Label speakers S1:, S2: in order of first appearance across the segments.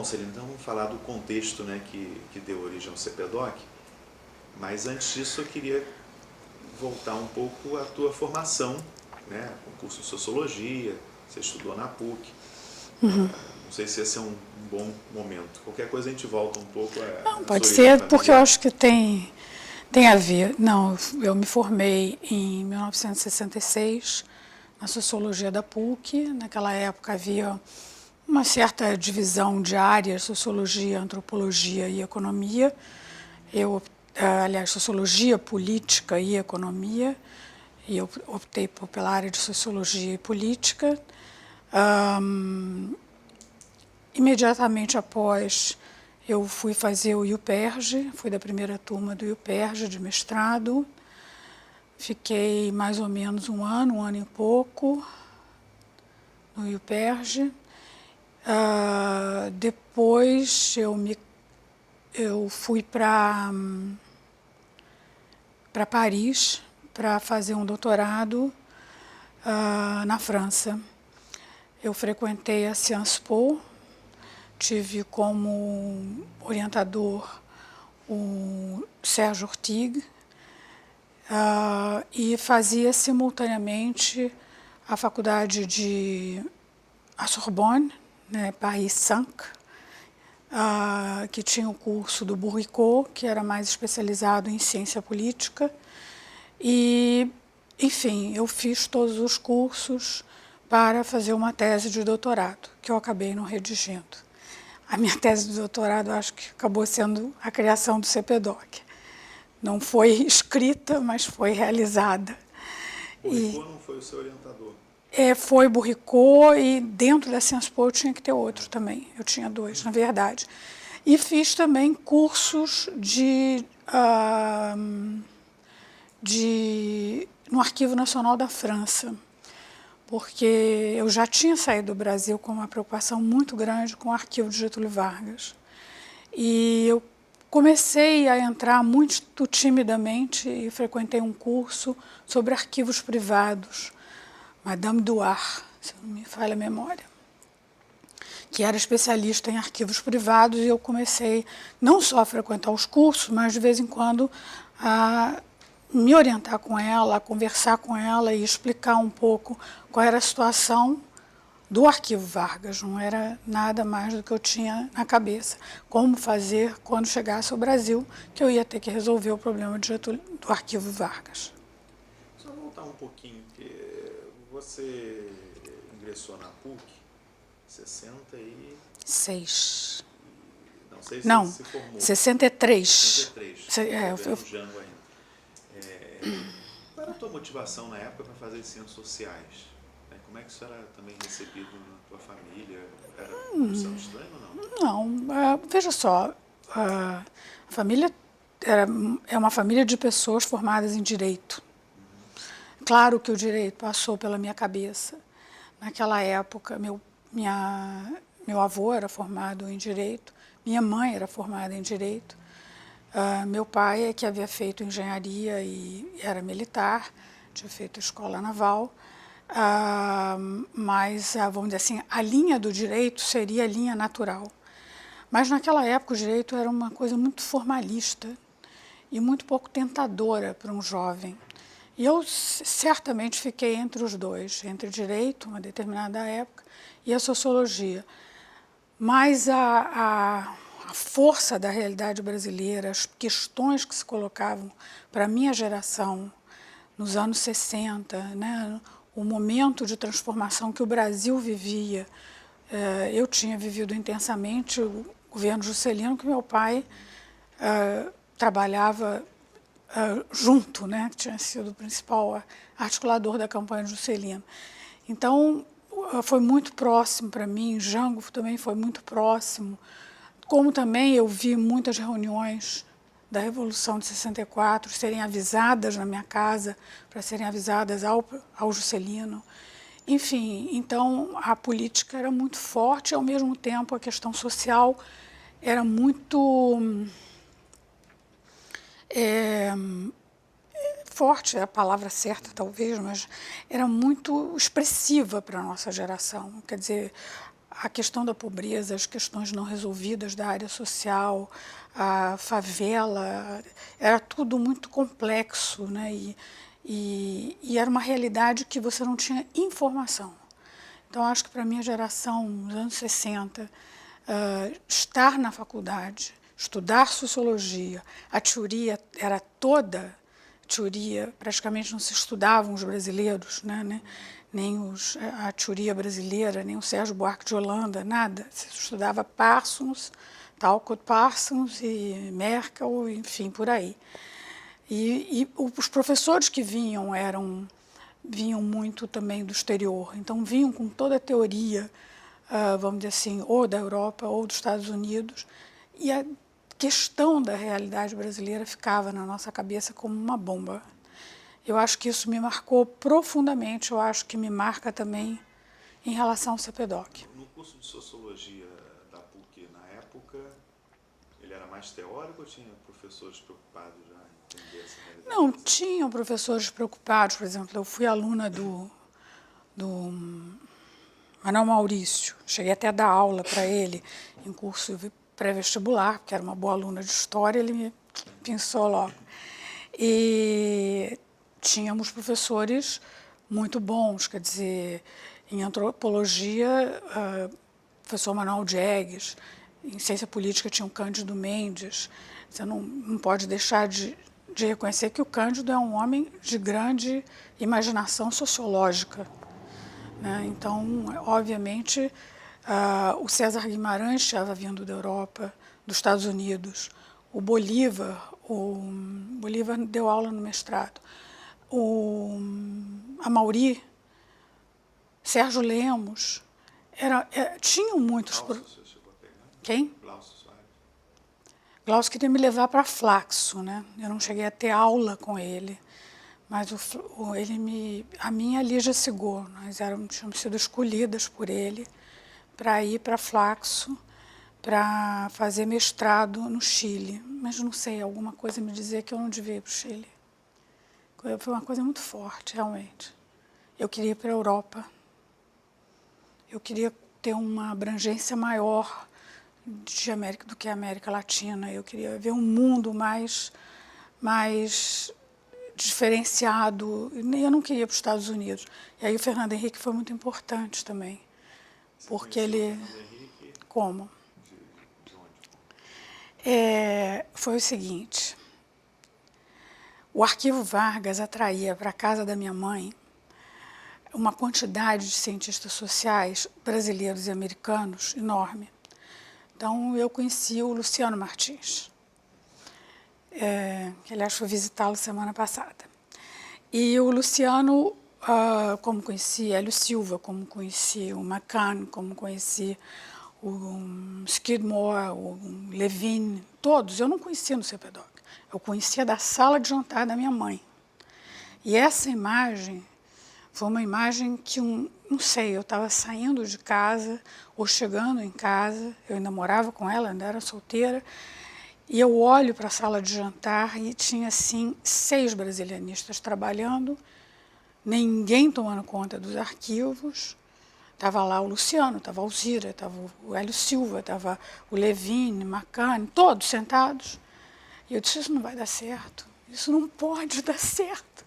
S1: Bom, Celina, então vamos falar do contexto, né, que deu origem ao CPDOC, mas antes disso eu queria voltar um pouco à tua formação, né, concurso de Sociologia, você estudou na PUC. Não sei se esse é um bom momento. Qualquer coisa a gente volta um pouco
S2: Não,
S1: à
S2: pode
S1: sua origem
S2: ser, porque eu
S1: familiar.
S2: acho que tem a ver. Não, eu me formei em 1966 na Sociologia da PUC. Naquela época havia uma certa divisão de áreas, Sociologia, Antropologia e Economia. Aliás, Sociologia, Política e Economia, e eu optei pela área de Sociologia e Política. Imediatamente após, eu fui fazer o IUPERJ, fui da primeira turma do IUPERJ de mestrado. Fiquei mais ou menos um ano e pouco no IUPERJ. Depois eu fui para Paris para fazer um doutorado na França. Eu frequentei a Sciences Po, tive como orientador o Serge Ortigue, e fazia simultaneamente a faculdade a Sorbonne, né, Paris 5, que tinha o curso do Bourricot, que era mais especializado em ciência política. E, enfim, eu fiz todos os cursos para fazer uma tese de doutorado, que eu acabei não redigindo. A minha tese de doutorado, acho que acabou sendo a criação do CPDOC. Não foi escrita, mas foi realizada.
S1: Bourricot não foi o seu orientador?
S2: Foi Bourricot, e dentro da Sciences Po eu tinha que ter outro também. Eu tinha dois, na verdade. E fiz também cursos no Arquivo Nacional da França, porque eu já tinha saído do Brasil com uma preocupação muito grande com o arquivo de Getúlio Vargas. E eu comecei a entrar muito timidamente e frequentei um curso sobre arquivos privados, Madame Douar, se não me falha a memória, que era especialista em arquivos privados, e eu comecei não só a frequentar os cursos, mas de vez em quando a me orientar com ela, a conversar com ela e explicar um pouco qual era a situação do arquivo Vargas. Não era nada mais do que eu tinha na cabeça. Como fazer quando chegasse ao Brasil, que eu ia ter que resolver o problema do arquivo Vargas.
S1: Só voltar um pouquinho, porque você ingressou na PUC em
S2: 6.
S1: Não sei
S2: Não,
S1: se formou.
S2: 63.
S1: 63.
S2: Eu
S1: Jango ainda. Qual era a tua motivação na época para fazer ciências sociais? Como é que isso era também recebido na tua família? Era uma opção estranha ou não?
S2: Não, veja só, a família é uma família de pessoas formadas em direito. Claro que o direito passou pela minha cabeça. Naquela época, meu avô era formado em direito, minha mãe era formada em direito, meu pai é que havia feito engenharia e era militar, tinha feito escola naval, mas, vamos dizer assim, a linha do direito seria a linha natural. Mas naquela época o direito era uma coisa muito formalista e muito pouco tentadora para um jovem. E eu certamente fiquei entre os dois, entre o direito, uma determinada época, e a sociologia. Mas a força da realidade brasileira, as questões que se colocavam para a minha geração nos anos 60, né, o momento de transformação que o Brasil vivia, eu tinha vivido intensamente o governo Juscelino, que meu pai trabalhava junto, né, que tinha sido o principal articulador da campanha de Juscelino. Então, foi muito próximo para mim, Jango também foi muito próximo, como também eu vi muitas reuniões da Revolução de 64 serem avisadas na minha casa, para serem avisadas ao Juscelino. Enfim, então a política era muito forte e, ao mesmo tempo, a questão social era muito forte, é a palavra certa talvez, mas era muito expressiva para a nossa geração. Quer dizer, a questão da pobreza, as questões não resolvidas da área social, a favela, era tudo muito complexo, né? E era uma realidade que você não tinha informação. Então, acho que para a minha geração, nos anos 60, estar na faculdade, estudar sociologia, a teoria era toda teoria, praticamente não se estudavam os brasileiros, né? Nem a teoria brasileira, nem o Sérgio Buarque de Holanda, nada. Se estudava Parsons, Talcott Parsons e Merkel, enfim, por aí. E os professores que vinham vinham muito também do exterior, então vinham com toda a teoria, vamos dizer assim, ou da Europa ou dos Estados Unidos, e a questão da realidade brasileira ficava na nossa cabeça como uma bomba. Eu acho que isso me marcou profundamente, eu acho que me marca também em relação ao CPDOC.
S1: No curso de Sociologia da PUC, na época, ele era mais teórico ou tinha professores preocupados já em entender essa realidade?
S2: Não, tinham professores preocupados, por exemplo, eu fui aluna do Manuel Maurício, cheguei até a dar aula para ele em curso pré-vestibular, porque era uma boa aluna de história, ele me pensou logo. E tínhamos professores muito bons, quer dizer, em antropologia, professor Manuel Diegues, em ciência política tinha o Cândido Mendes. Você não pode deixar de reconhecer que o Cândido é um homem de grande imaginação sociológica, né? Então, obviamente, o César Guimarães estava vindo da Europa, dos Estados Unidos, o Bolívar deu aula no mestrado, a Mauri, Sérgio Lemos, tinham muitos...
S1: Glaucio, você chegou a pegar?
S2: Quem?
S1: Glaucio Soares.
S2: Glaucio queria me levar para Flaxo, né? Eu não cheguei a ter aula com ele, mas a minha Lígia Sigor, nós tínhamos sido escolhidas por ele para ir para Flaxo, para fazer mestrado no Chile. Mas não sei, alguma coisa me dizia que eu não devia ir para o Chile. Foi uma coisa muito forte, realmente. Eu queria ir para a Europa. Eu queria ter uma abrangência maior de América do que a América Latina. Eu queria ver um mundo mais diferenciado. Eu não queria ir para os Estados Unidos. E aí o Fernando Henrique foi muito importante também. Porque ele... Como?
S1: De onde?
S2: Foi o seguinte, o Arquivo Vargas atraía para a casa da minha mãe uma quantidade de cientistas sociais brasileiros e americanos enorme. Então, eu conheci o Luciano Martins, que, aliás, foi visitá-lo semana passada. E o Luciano, como conheci Hélio Silva, como conheci o McCann, como conheci o Skidmore, o Levine, todos, eu não conhecia no CPDOC. Eu conhecia da sala de jantar da minha mãe. E essa imagem foi uma imagem que, não sei, eu estava saindo de casa ou chegando em casa, eu ainda morava com ela, ainda era solteira, e eu olho para a sala de jantar e tinha, assim, 6 brasilianistas trabalhando, ninguém tomando conta dos arquivos. Estava lá o Luciano, estava a Alzira, estava o Hélio Silva, estava o Levine, McCann, todos sentados. E eu disse, isso não vai dar certo, isso não pode dar certo.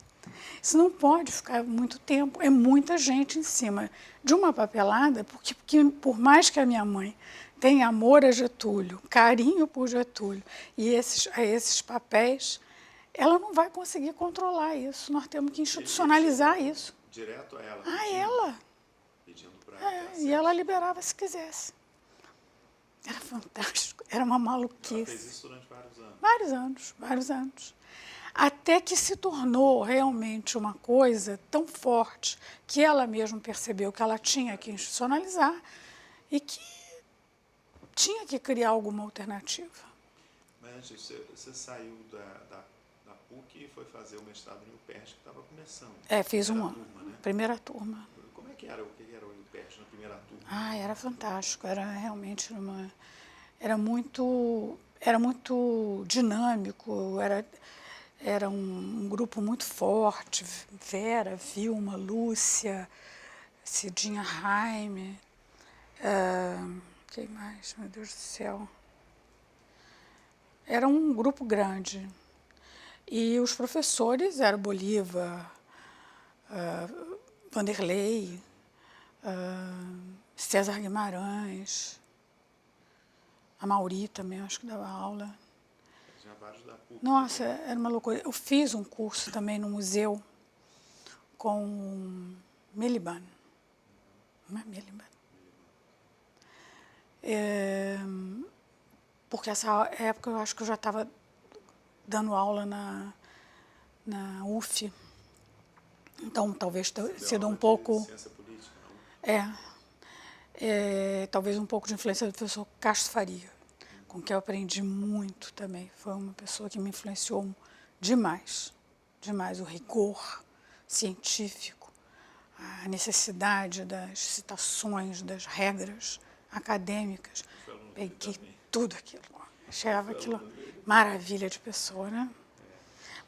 S2: Isso não pode ficar muito tempo, é muita gente em cima de uma papelada, porque por mais que a minha mãe tenha amor a Getúlio, carinho por Getúlio, e esses papéis, ela não vai conseguir controlar isso, nós temos que institucionalizar isso.
S1: Direto a ela?
S2: A ela.
S1: Pedindo para ela.
S2: E ela liberava se quisesse. Era fantástico, era uma maluquice.
S1: Ela fez isso durante vários anos?
S2: Vários anos. Até que se tornou realmente uma coisa tão forte que ela mesma percebeu que ela tinha que institucionalizar e que tinha que criar alguma alternativa.
S1: Mas antes, você saiu da PUC e foi fazer o mestrado no UPERJ, que estava começando.
S2: Fiz um ano.
S1: Turma, né?
S2: Primeira turma.
S1: Como é que era? O que era o UPERJ na primeira turma?
S2: Era fantástico. Era realmente era muito dinâmico. Era um grupo muito forte. Vera, Vilma, Lúcia, Cidinha Raime. Quem mais? Meu Deus do céu. Era um grupo grande. E os professores eram Bolívar, Vanderlei, César Guimarães, a Mauri também, acho que dava aula.
S1: Tinha vários da PUC.
S2: Nossa, era uma loucura. Eu fiz um curso também no museu com Miliband. Não é Miliband? Porque essa época eu acho que eu já estava dando aula na UF. Então, talvez tenha sido um pouco...
S1: Ciência política, não?
S2: Talvez um pouco de influência do professor Castro Faria, com quem eu aprendi muito também. Foi uma pessoa que me influenciou demais, demais. O rigor científico, a necessidade das citações, das regras acadêmicas. Peguei tudo aquilo. Achava aquilo maravilha de pessoa, né?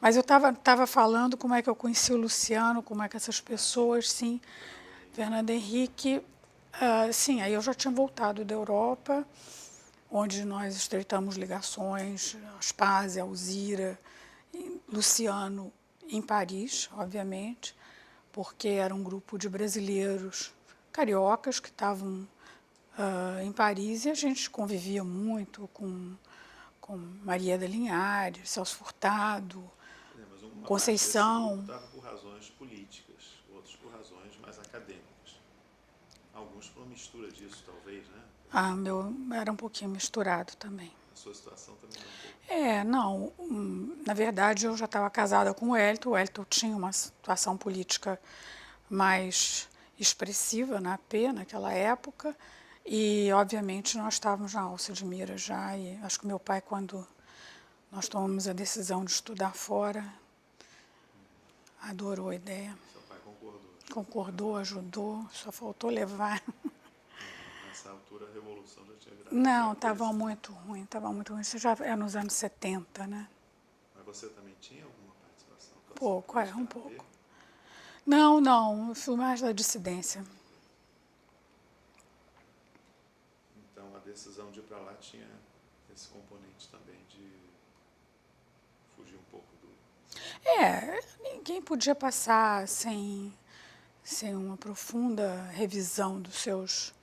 S2: Mas eu estava falando como é que eu conheci o Luciano, como é que essas pessoas, sim, Fernando Henrique, sim, aí eu já tinha voltado da Europa, onde nós estreitamos ligações, Aspásia, Alzira, Luciano em Paris, obviamente, porque era um grupo de brasileiros cariocas que estavam em Paris e a gente convivia muito com Maria da Linhares, Celso Furtado,
S1: Mas uma
S2: Conceição.
S1: estava por razões políticas, outros por razões mais acadêmicas. Alguns por uma mistura disso, talvez, né?
S2: Meu era um pouquinho misturado também.
S1: A sua situação também era um pouco.
S2: Não, na verdade eu já estava casada com o Hélito tinha uma situação política mais expressiva na AP naquela época, e obviamente nós estávamos na alça de mira já, e acho que meu pai, quando nós tomamos a decisão de estudar fora, adorou a ideia.
S1: Seu pai concordou.
S2: Concordou, ajudou, só faltou levar.
S1: Nessa altura a revolução já tinha virado.
S2: Não, estava muito ruim, estava muito ruim. Isso já é nos anos 70, né?
S1: Mas você também tinha alguma participação?
S2: Pouco, um pouco. Não, eu fui mais da dissidência.
S1: Então a decisão de ir para lá tinha esse componente também de fugir um pouco do...
S2: Ninguém podia passar sem uma profunda revisão dos seus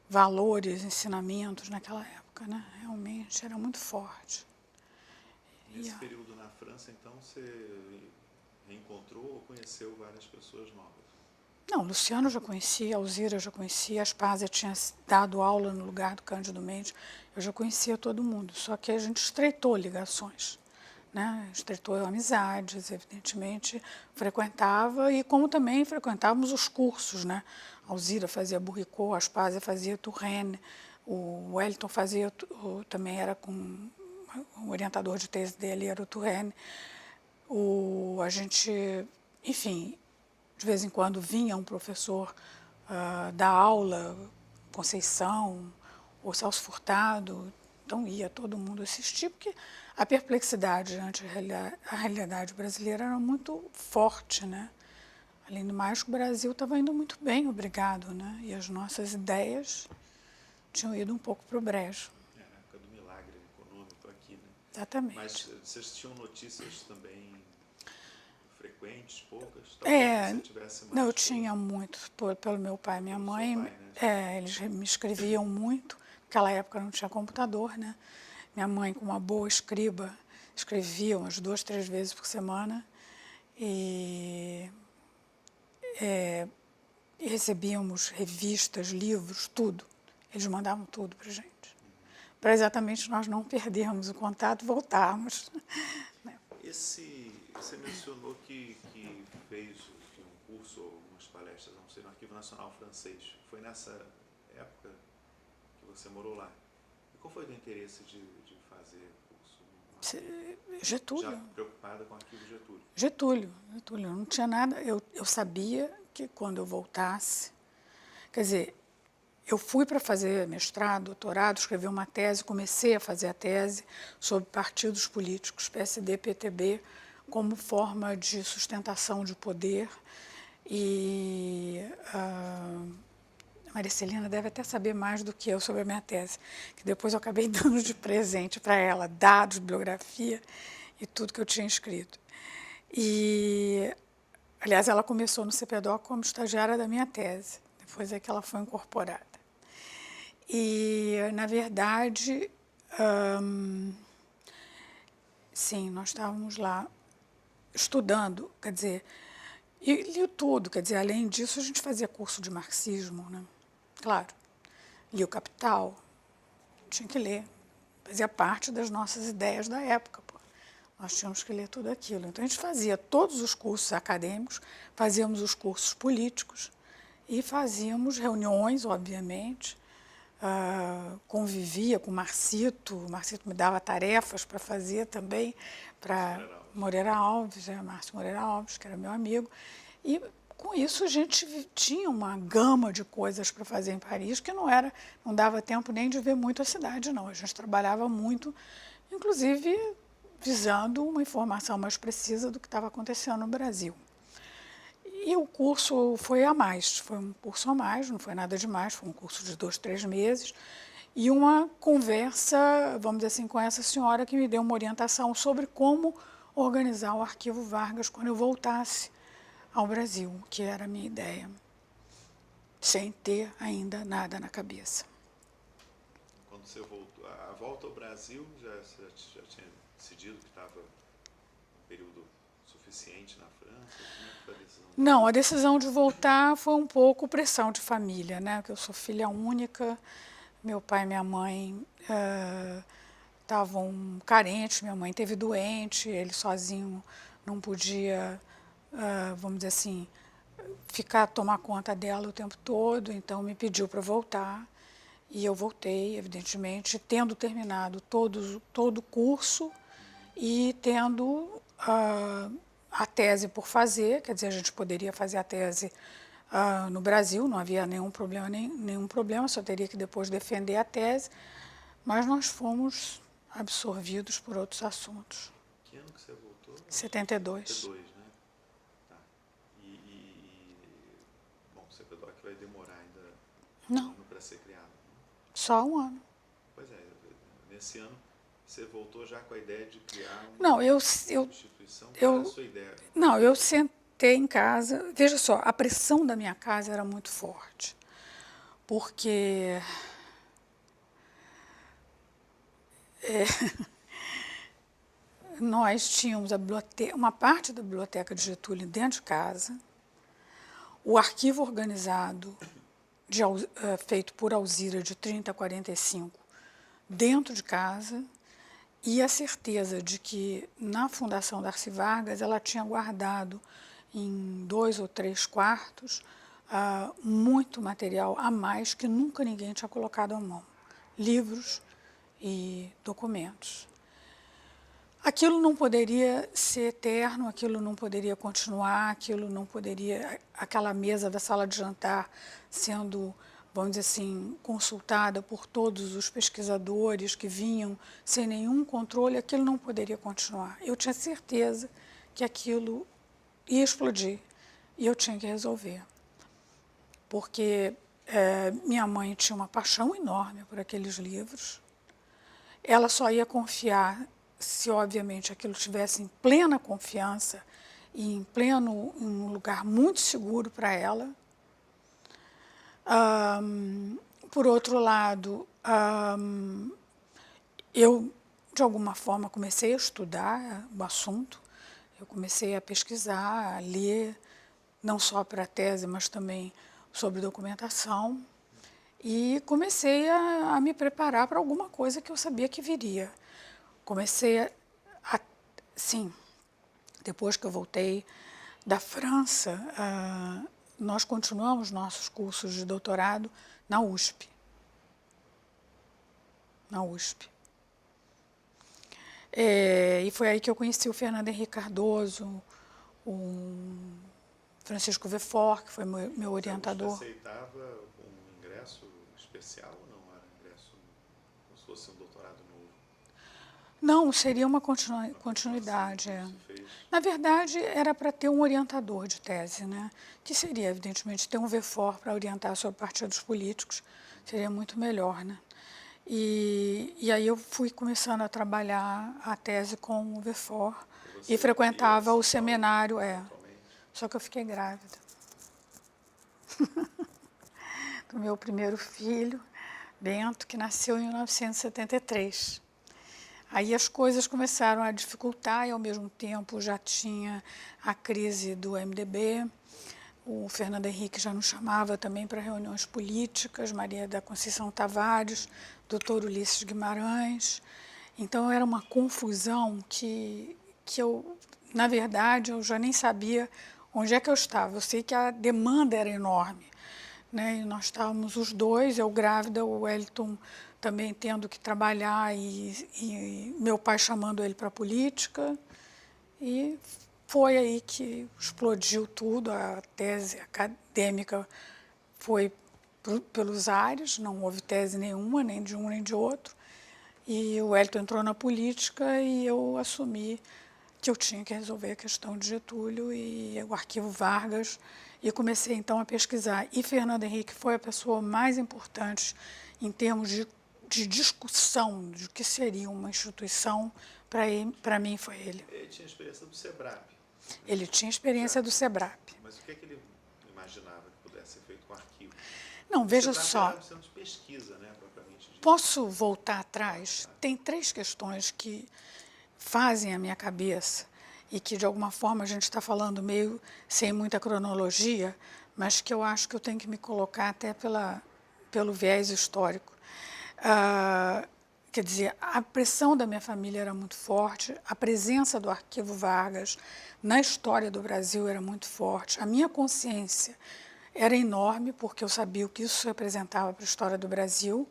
S2: valores, ensinamentos naquela época, né? Realmente era muito forte.
S1: Nesse período na França, então, você reencontrou ou conheceu várias pessoas novas?
S2: Não, Luciano eu já conhecia, Alzira eu já conhecia, Aspásia tinha dado aula no lugar do Cândido Mendes, eu já conhecia todo mundo, só que a gente estreitou ligações, né? Estreitou amizades, evidentemente, frequentava, e como também frequentávamos os cursos, né? A Alzira fazia Burricot, a Aspásia fazia Touraine, o Wellington fazia, também era com o orientador de tese dele, era o Touraine. A gente, enfim, de vez em quando vinha um professor dar aula, Conceição, ou Celso Furtado, então ia todo mundo assistir, porque a perplexidade ante a realidade brasileira era muito forte, né? Além do mais, o Brasil estava indo muito bem, obrigado, né? E as nossas ideias tinham ido um pouco para o brejo.
S1: É, na época do milagre econômico aqui, né?
S2: Exatamente.
S1: Mas vocês tinham notícias também frequentes, poucas? Talvez você tivesse mais.
S2: Não, eu tinha muito, pelo meu pai e minha mãe.
S1: Seu pai, né?
S2: Eles me escreviam muito. Naquela época não tinha computador, né? Minha mãe, com uma boa escriba, escrevia umas 2, 3 vezes por semana. E recebíamos revistas, livros, tudo. Eles mandavam tudo para a gente. Para exatamente nós não perdermos o contato e voltarmos.
S1: Você mencionou que fez um curso ou umas palestras, não sei, no Arquivo Nacional Francês. Foi nessa época que você morou lá. E qual foi o interesse de fazer o curso?
S2: Getúlio.
S1: Já preocupada com o Arquivo Getúlio?
S2: Getúlio. Não tinha nada. Eu sabia que quando eu voltasse... Quer dizer, eu fui para fazer mestrado, doutorado, escrevi uma tese, comecei a fazer a tese sobre partidos políticos, PSD, PTB, como forma de sustentação de poder. Maricelina deve até saber mais do que eu sobre a minha tese, que depois eu acabei dando de presente para ela, dados, bibliografia e tudo que eu tinha escrito. E, aliás, ela começou no CPDOC como estagiária da minha tese, depois é que ela foi incorporada. E, na verdade, sim, nós estávamos lá estudando, quer dizer, e li tudo, quer dizer, além disso, a gente fazia curso de marxismo, né? Claro, li o Capital, tinha que ler, fazia parte das nossas ideias da época, pô. Nós tínhamos que ler tudo aquilo. Então, a gente fazia todos os cursos acadêmicos, fazíamos os cursos políticos e fazíamos reuniões, obviamente, convivia com o Marcito me dava tarefas para fazer também, para Moreira Alves, Márcio Moreira Alves, que era meu amigo, e com isso a gente tinha uma gama de coisas para fazer em Paris, que não dava tempo nem de ver muito a cidade, não. A gente trabalhava muito, inclusive visando uma informação mais precisa do que estava acontecendo no Brasil. E o curso foi a mais, foi um curso a mais, não foi nada demais, foi um curso de 2, 3 meses, e uma conversa, vamos dizer assim, com essa senhora que me deu uma orientação sobre como organizar o Arquivo Vargas quando eu voltasse ao Brasil, que era a minha ideia, sem ter ainda nada na cabeça.
S1: Quando você voltou, a volta ao Brasil, já tinha decidido que estava um período suficiente na França? Como é que foi a decisão?
S2: Não, a decisão de voltar foi um pouco pressão de família, né? Porque eu sou filha única, meu pai e minha mãe estavam carentes, minha mãe esteve doente, ele sozinho não podia, vamos dizer assim, tomar conta dela o tempo todo, então me pediu para voltar. E eu voltei, evidentemente, tendo terminado todo o curso e tendo a tese por fazer, quer dizer, a gente poderia fazer a tese no Brasil, não havia nenhum problema, só teria que depois defender a tese, mas nós fomos absorvidos por outros assuntos.
S1: Que ano que você voltou?
S2: 72.
S1: 72, né? Tá. Bom, o CPDOC vai demorar ainda
S2: Não.
S1: um ano para ser criado. Né?
S2: Só um ano.
S1: Pois é, nesse ano você voltou já com a ideia de criar
S2: Não,
S1: uma instituição? Qual era a sua ideia?
S2: Não, eu sentei em casa, veja só, a pressão da minha casa era muito forte, porque nós tínhamos uma parte da biblioteca de Getúlio dentro de casa, o arquivo organizado feito por Alzira de 30 a 45 dentro de casa, e a certeza de que na Fundação Darcy Vargas ela tinha guardado em 2 ou 3 quartos muito material a mais que nunca ninguém tinha colocado à mão, livros e documentos. Aquilo não poderia ser eterno, aquilo não poderia continuar, aquilo não poderia, aquela mesa da sala de jantar sendo, vamos dizer assim, consultada por todos os pesquisadores que vinham sem nenhum controle, aquilo não poderia continuar. Eu tinha certeza que aquilo ia explodir e eu tinha que resolver. Porque minha mãe tinha uma paixão enorme por aqueles livros, ela só ia confiar se, obviamente, aquilo tivesse em plena confiança e em um lugar muito seguro para ela. Por outro lado, eu, de alguma forma, comecei a estudar o assunto, eu comecei a pesquisar, a ler, não só para a tese, mas também sobre documentação, e comecei a me preparar para alguma coisa que eu sabia que viria. Sim, depois que eu voltei da França, nós continuamos nossos cursos de doutorado na USP. Na USP. E foi aí que eu conheci o Fernando Henrique Cardoso, o Francisco Vefort, que foi meu orientador.
S1: Você aceitava um ingresso especial ou não? Era ingresso como se fosse um doutorado novo?
S2: Não, seria uma continuidade. É.
S1: Você fez?
S2: Na verdade, era para ter um orientador de tese, né? Que seria, evidentemente, ter um VFOR para orientar sobre partidos políticos, seria muito melhor, né? E aí eu fui começando a trabalhar a tese com o VFOR
S1: Você
S2: e frequentava
S1: aqui em
S2: o
S1: São Paulo,
S2: seminário,
S1: atualmente?
S2: Só que eu fiquei grávida do meu primeiro filho, Bento, que nasceu em 1973. Aí as coisas começaram a dificultar e, ao mesmo tempo, já tinha a crise do MDB. O Fernando Henrique já nos chamava também para reuniões políticas, Maria da Conceição Tavares, doutor Ulisses Guimarães. Então, era uma confusão que eu, na verdade, eu já nem sabia onde é que eu estava. Eu sei que a demanda era enorme, né? E nós estávamos os dois, eu grávida, o Wellington também tendo que trabalhar e meu pai chamando ele para a política. E foi aí que explodiu tudo, a tese acadêmica foi pelos ares, não houve tese nenhuma, nem de um nem de outro. E o Wellington entrou na política e eu assumi que eu tinha que resolver a questão de Getúlio e o arquivo Vargas, e comecei então a pesquisar. E Fernando Henrique foi a pessoa mais importante em termos de discussão de o que seria uma instituição. Para mim foi ele.
S1: Ele tinha experiência do SEBRAP.
S2: Ele tinha experiência do SEBRAP.
S1: Mas o que é que ele imaginava que pudesse ser feito com arquivo?
S2: Não, veja
S1: SEBRAP
S2: só.
S1: era um centro de pesquisa, né, propriamente dito.
S2: Posso voltar atrás? Tem 3 questões que fazem a minha cabeça e que, de alguma forma, a gente está falando meio sem muita cronologia, mas que eu acho que eu tenho que me colocar até pelo viés histórico. Quer dizer, a pressão da minha família era muito forte, a presença do Arquivo Vargas na história do Brasil era muito forte, a minha consciência era enorme, porque eu sabia o que isso representava para a história do Brasil.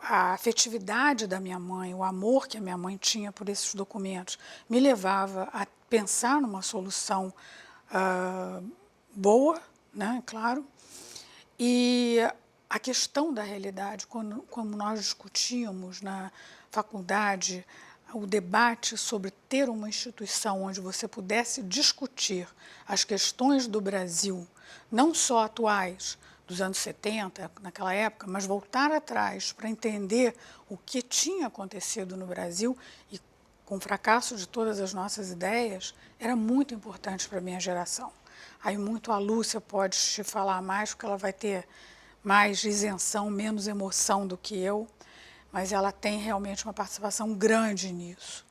S2: A afetividade da minha mãe, o amor que a minha mãe tinha por esses documentos, me levava a pensar numa solução boa, né, claro. E a questão da realidade, como nós discutíamos na faculdade, o debate sobre ter uma instituição onde você pudesse discutir as questões do Brasil, não só atuais, dos anos 70, naquela época, mas voltar atrás para entender o que tinha acontecido no Brasil e com o fracasso de todas as nossas ideias, era muito importante para a minha geração. Aí muito a Lúcia pode te falar mais, porque ela vai ter mais isenção, menos emoção do que eu, mas ela tem realmente uma participação grande nisso,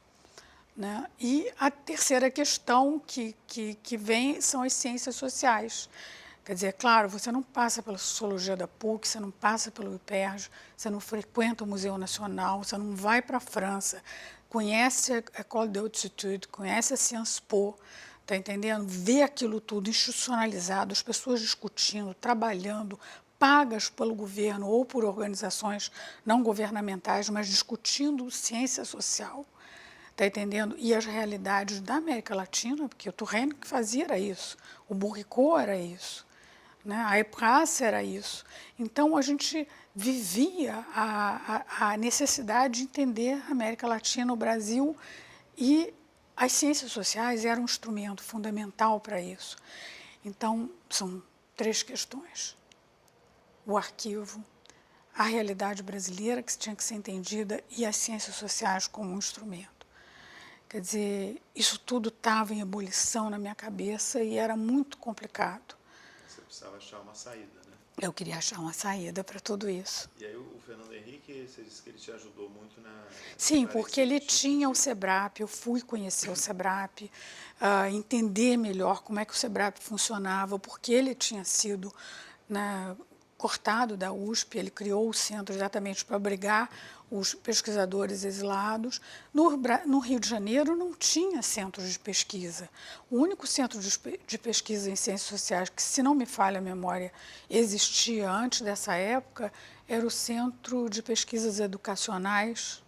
S2: né? E a terceira questão que vem são as ciências sociais. Quer dizer, claro, você não passa pela sociologia da PUC, você não passa pelo IPERJ, você não frequenta o Museu Nacional, você não vai para a França, conhece a École de Haute Étude, conhece a Sciences Po, está entendendo? Vê aquilo tudo institucionalizado, as pessoas discutindo, trabalhando, pagas pelo governo ou por organizações não governamentais, mas discutindo ciência social. Está entendendo? E as realidades da América Latina, porque o Touraine que fazia era isso, o Bourricot era isso, né? A Eprace era isso. Então, a gente vivia a necessidade de entender a América Latina, o Brasil, e as ciências sociais eram um instrumento fundamental para isso. Então, são 3 questões. O arquivo, a realidade brasileira que tinha que ser entendida e as ciências sociais como um instrumento. Quer dizer, isso tudo estava em ebulição na minha cabeça e era muito complicado.
S1: Você precisava achar uma saída, né?
S2: Eu queria achar uma saída para tudo isso.
S1: E aí o Fernando Henrique, você disse que ele te ajudou muito na...
S2: Sim, porque ele tinha o SEBRAP, eu fui conhecer o SEBRAP, entender melhor como é que o SEBRAP funcionava, porque ele tinha sido, né, cortado da USP, ele criou o centro exatamente para abrigar os pesquisadores exilados. No Rio de Janeiro não tinha centros de pesquisa. O único centro de pesquisa em ciências sociais que, se não me falha a memória, existia antes dessa época, era o Centro de Pesquisas Educacionais,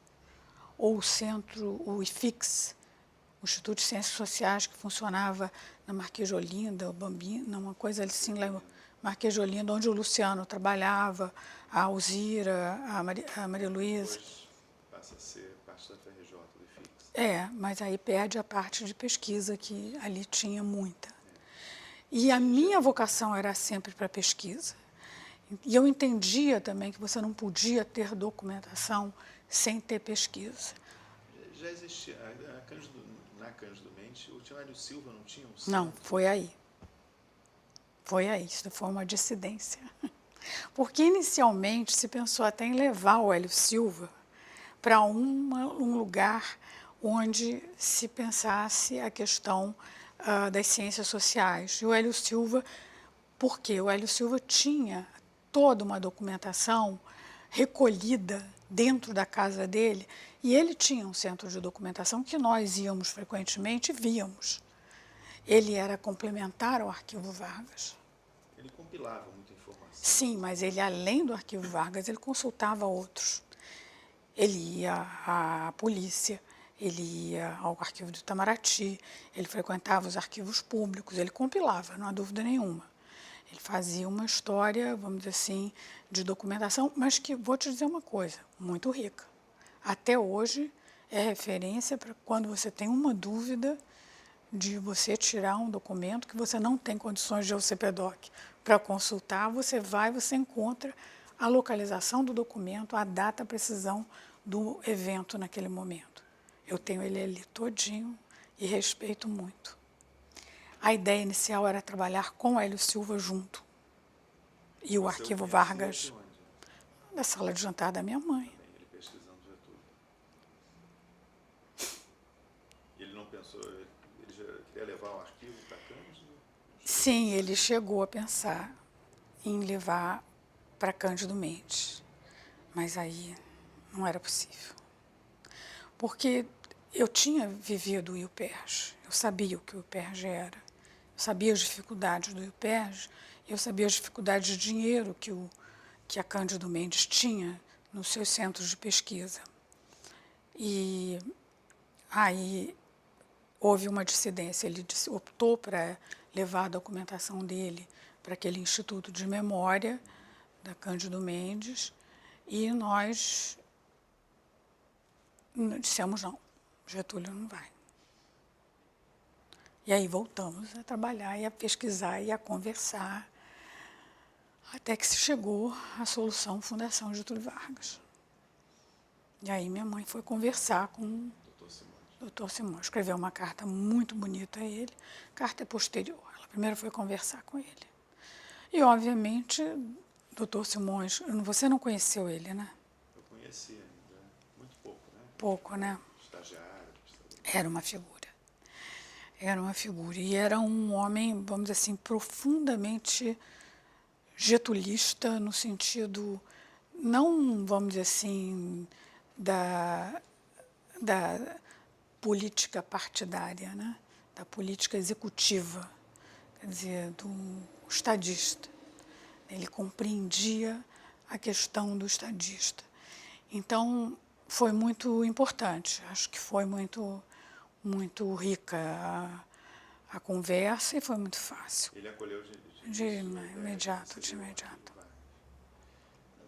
S2: ou o IFIX, o Instituto de Ciências Sociais, que funcionava na Marquês de Olinda, o Bambino, uma coisa assim, lá Marquês de Olinda, onde o Luciano trabalhava, a Alzira, a Maria Luísa.
S1: Hoje passa a ser parte da
S2: Mas aí perde a parte de pesquisa, que ali tinha muita. E a minha vocação era sempre para pesquisa. E eu entendia também que você não podia ter documentação sem ter pesquisa.
S1: Já existia, na Cândido Mendes, o tio Hélio Silva não tinha um
S2: Não,
S1: centro?
S2: foi aí. Foi aí, isso foi uma dissidência. Porque inicialmente se pensou até em levar o Hélio Silva para um lugar onde se pensasse a questão das ciências sociais. E o Hélio Silva, por quê? O Hélio Silva tinha toda uma documentação recolhida dentro da casa dele, e ele tinha um centro de documentação que nós íamos frequentemente e víamos. Ele era complementar ao Arquivo Vargas.
S1: Ele compilava muita informação.
S2: Sim, mas ele, além do Arquivo Vargas, ele consultava outros. Ele ia à polícia, ele ia ao arquivo do Itamaraty, ele frequentava os arquivos públicos, ele compilava, não há dúvida nenhuma. Ele fazia uma história, vamos dizer assim, de documentação, mas que, vou te dizer uma coisa, muito rica. Até hoje é referência para quando você tem uma dúvida de você tirar um documento que você não tem condições de ir ao CPDOC para consultar, você vai, você encontra a localização do documento, a data, a precisão do evento naquele momento. Eu tenho ele ali todinho e respeito muito. A ideia inicial era trabalhar com Hélio Silva junto. E o Arquivo Vargas, na sala de jantar da minha mãe.
S1: Ele pesquisando Getúlio. E ele não pensou, ele já queria levar o arquivo para Cândido?
S2: Sim, ele chegou a pensar em levar para Cândido Mendes, mas aí não era possível. Porque eu tinha vivido o IUPERJ, eu sabia o que o IUPERJ era, eu sabia as dificuldades do IUPERJ, eu sabia as dificuldades de dinheiro que a Cândido Mendes tinha nos seus centros de pesquisa. E aí houve uma dissidência, ele optou para levar a documentação dele para aquele Instituto de Memória da Cândido Mendes, e nós dissemos não, Getúlio não vai. E aí voltamos a trabalhar e a pesquisar e a conversar, até que se chegou à solução Fundação Getúlio Vargas. E aí minha mãe foi conversar com o Dr. Simões, escreveu uma carta muito bonita a ele, carta posterior. Ela primeiro foi conversar com ele. E, obviamente, Dr. Simões, você não conheceu ele, né?
S1: Eu conheci ainda, muito pouco, né?
S2: Pouco, né?
S1: Estagiário.
S2: Era uma figura. Era uma figura. E era um homem, vamos dizer assim, profundamente getulista, no sentido, não, vamos dizer assim, da política partidária, né? Da política executiva, quer dizer, do estadista. Ele compreendia a questão do estadista. Então, foi muito importante, acho que foi muito rica a conversa e foi muito fácil.
S1: Ele acolheu
S2: De imediato.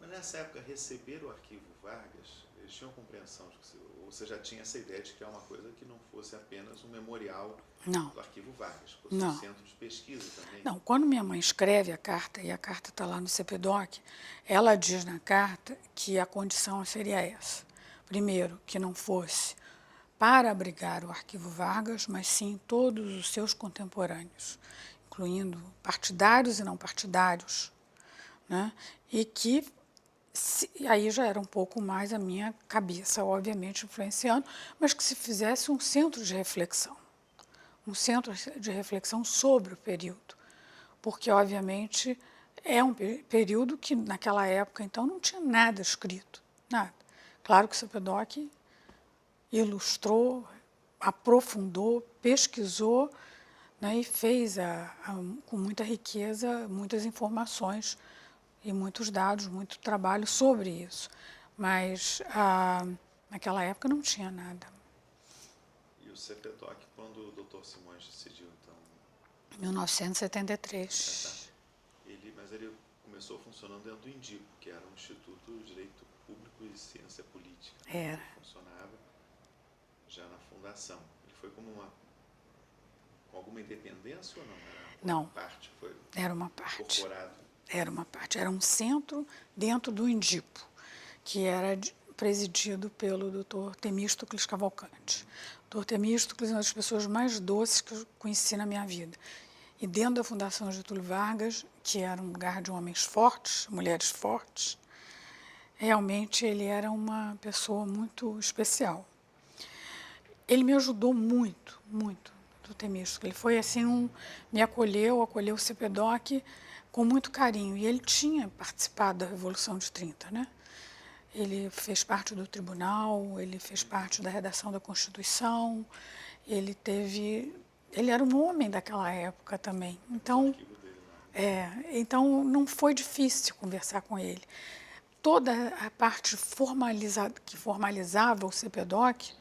S1: Mas nessa época, receber o Arquivo Vargas, eles tinham compreensão de que você já tinha essa ideia de que é uma coisa que não fosse apenas um memorial do Arquivo Vargas, fosse um centro de pesquisa também?
S2: Não, quando minha mãe escreve a carta, e a carta está lá no CPDOC, ela diz na carta que a condição seria essa. Primeiro, que não fosse para abrigar o Arquivo Vargas, mas sim todos os seus contemporâneos, incluindo partidários e não partidários, né? E que aí já era um pouco mais a minha cabeça, obviamente, influenciando, mas que se fizesse um centro de reflexão sobre o período, porque, obviamente, é um período que, naquela época, então, não tinha nada escrito, nada. Claro que o CPDOC ilustrou, aprofundou, pesquisou, né, e fez com muita riqueza, muitas informações e muitos dados, muito trabalho sobre isso. Mas naquela época não tinha nada.
S1: E o CPDOC, quando o Dr. Simões decidiu, então?
S2: 1973.
S1: Mas ele começou funcionando dentro do INDIPO, que era um Instituto de Direito Público e Ciência Política.
S2: Era.
S1: Funcionava já na fundação. Ele foi como com alguma independência ou não?
S2: Não.
S1: Uma parte foi
S2: Era uma parte.
S1: incorporado.
S2: Era uma parte. Era um centro dentro do Indipo, que era presidido pelo Dr. Temístocles Cavalcante. O Dr. Temístocles é uma das pessoas mais doces que eu conheci na minha vida. E dentro da Fundação Getúlio Vargas, que era um lugar de homens fortes, mulheres fortes, realmente ele era uma pessoa muito especial. Ele me ajudou muito, muito, do Temístocles. Ele foi assim, me acolheu o CPDOC com muito carinho. E ele tinha participado da Revolução de 30, né? Ele fez parte do tribunal, ele fez parte da redação da Constituição, ele era um homem daquela época também. Então, então não foi difícil conversar com ele. Toda a parte que formalizava o CPDOC,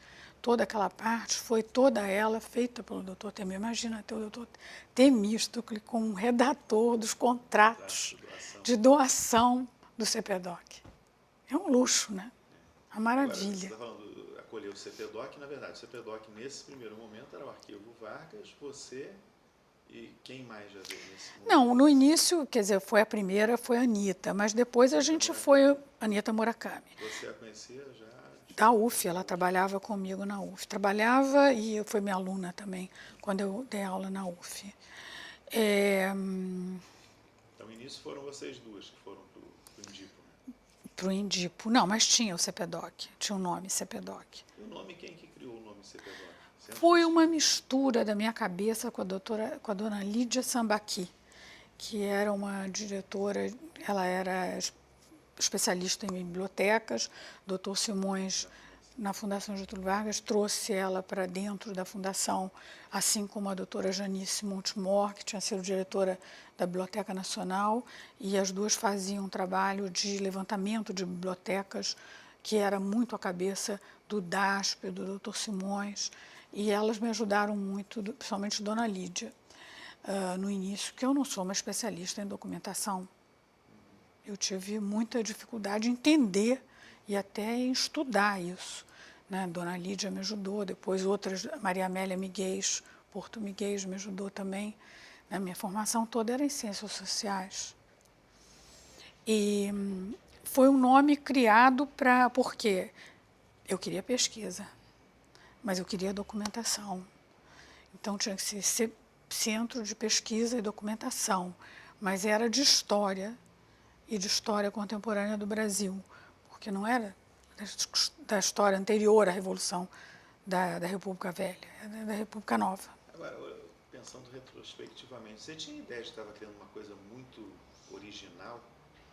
S2: toda aquela parte, foi toda ela feita pelo Dr. Temístocles. Imagina ter o Dr. Temístocles como redator dos contratos de doação do CPDOC. É um luxo, né? Uma maravilha.
S1: Agora, você está falando, acolher o CPDOC, na verdade, o CPDOC nesse primeiro momento era o Arquivo Vargas, você e quem mais já veio nesse momento?
S2: Não, no início, quer dizer, foi a primeira, foi a Anitta, mas depois a gente foi Anitta Murakami.
S1: Você a conhecia já?
S2: Da UF, ela trabalhava comigo na UF. Trabalhava e foi minha aluna também, quando eu dei aula na UF.
S1: Então, no início foram vocês duas que foram para o Indipo, né?
S2: Para o Indipo. Não, mas tinha o CPDOC, tinha o nome CPDOC.
S1: E o nome, quem que criou o nome CPDOC?
S2: Foi uma mistura da minha cabeça com a dona Lídia Sambaqui, que era uma diretora, ela era especialista em bibliotecas. Dr. Simões, na Fundação Getúlio Vargas, trouxe ela para dentro da fundação, assim como a doutora Janice Montemor, que tinha sido diretora da Biblioteca Nacional, e as duas faziam um trabalho de levantamento de bibliotecas, que era muito a cabeça do DASP, do Dr. Simões, e elas me ajudaram muito, principalmente Dona Lídia, no início, que eu não sou uma especialista em documentação. Eu tive muita dificuldade em entender e até em estudar isso, né? Dona Lídia me ajudou, depois outras, Maria Amélia Miguel, Porto Miguel me ajudou também. A minha formação toda era em ciências sociais. E foi um nome criado porque eu queria pesquisa, mas eu queria documentação. Então tinha que ser centro de pesquisa e documentação, mas era de história e de história contemporânea do Brasil, porque não era da história anterior à Revolução da República Velha, era da República Nova.
S1: Agora, pensando retrospectivamente, você tinha ideia de que estava criando uma coisa muito original?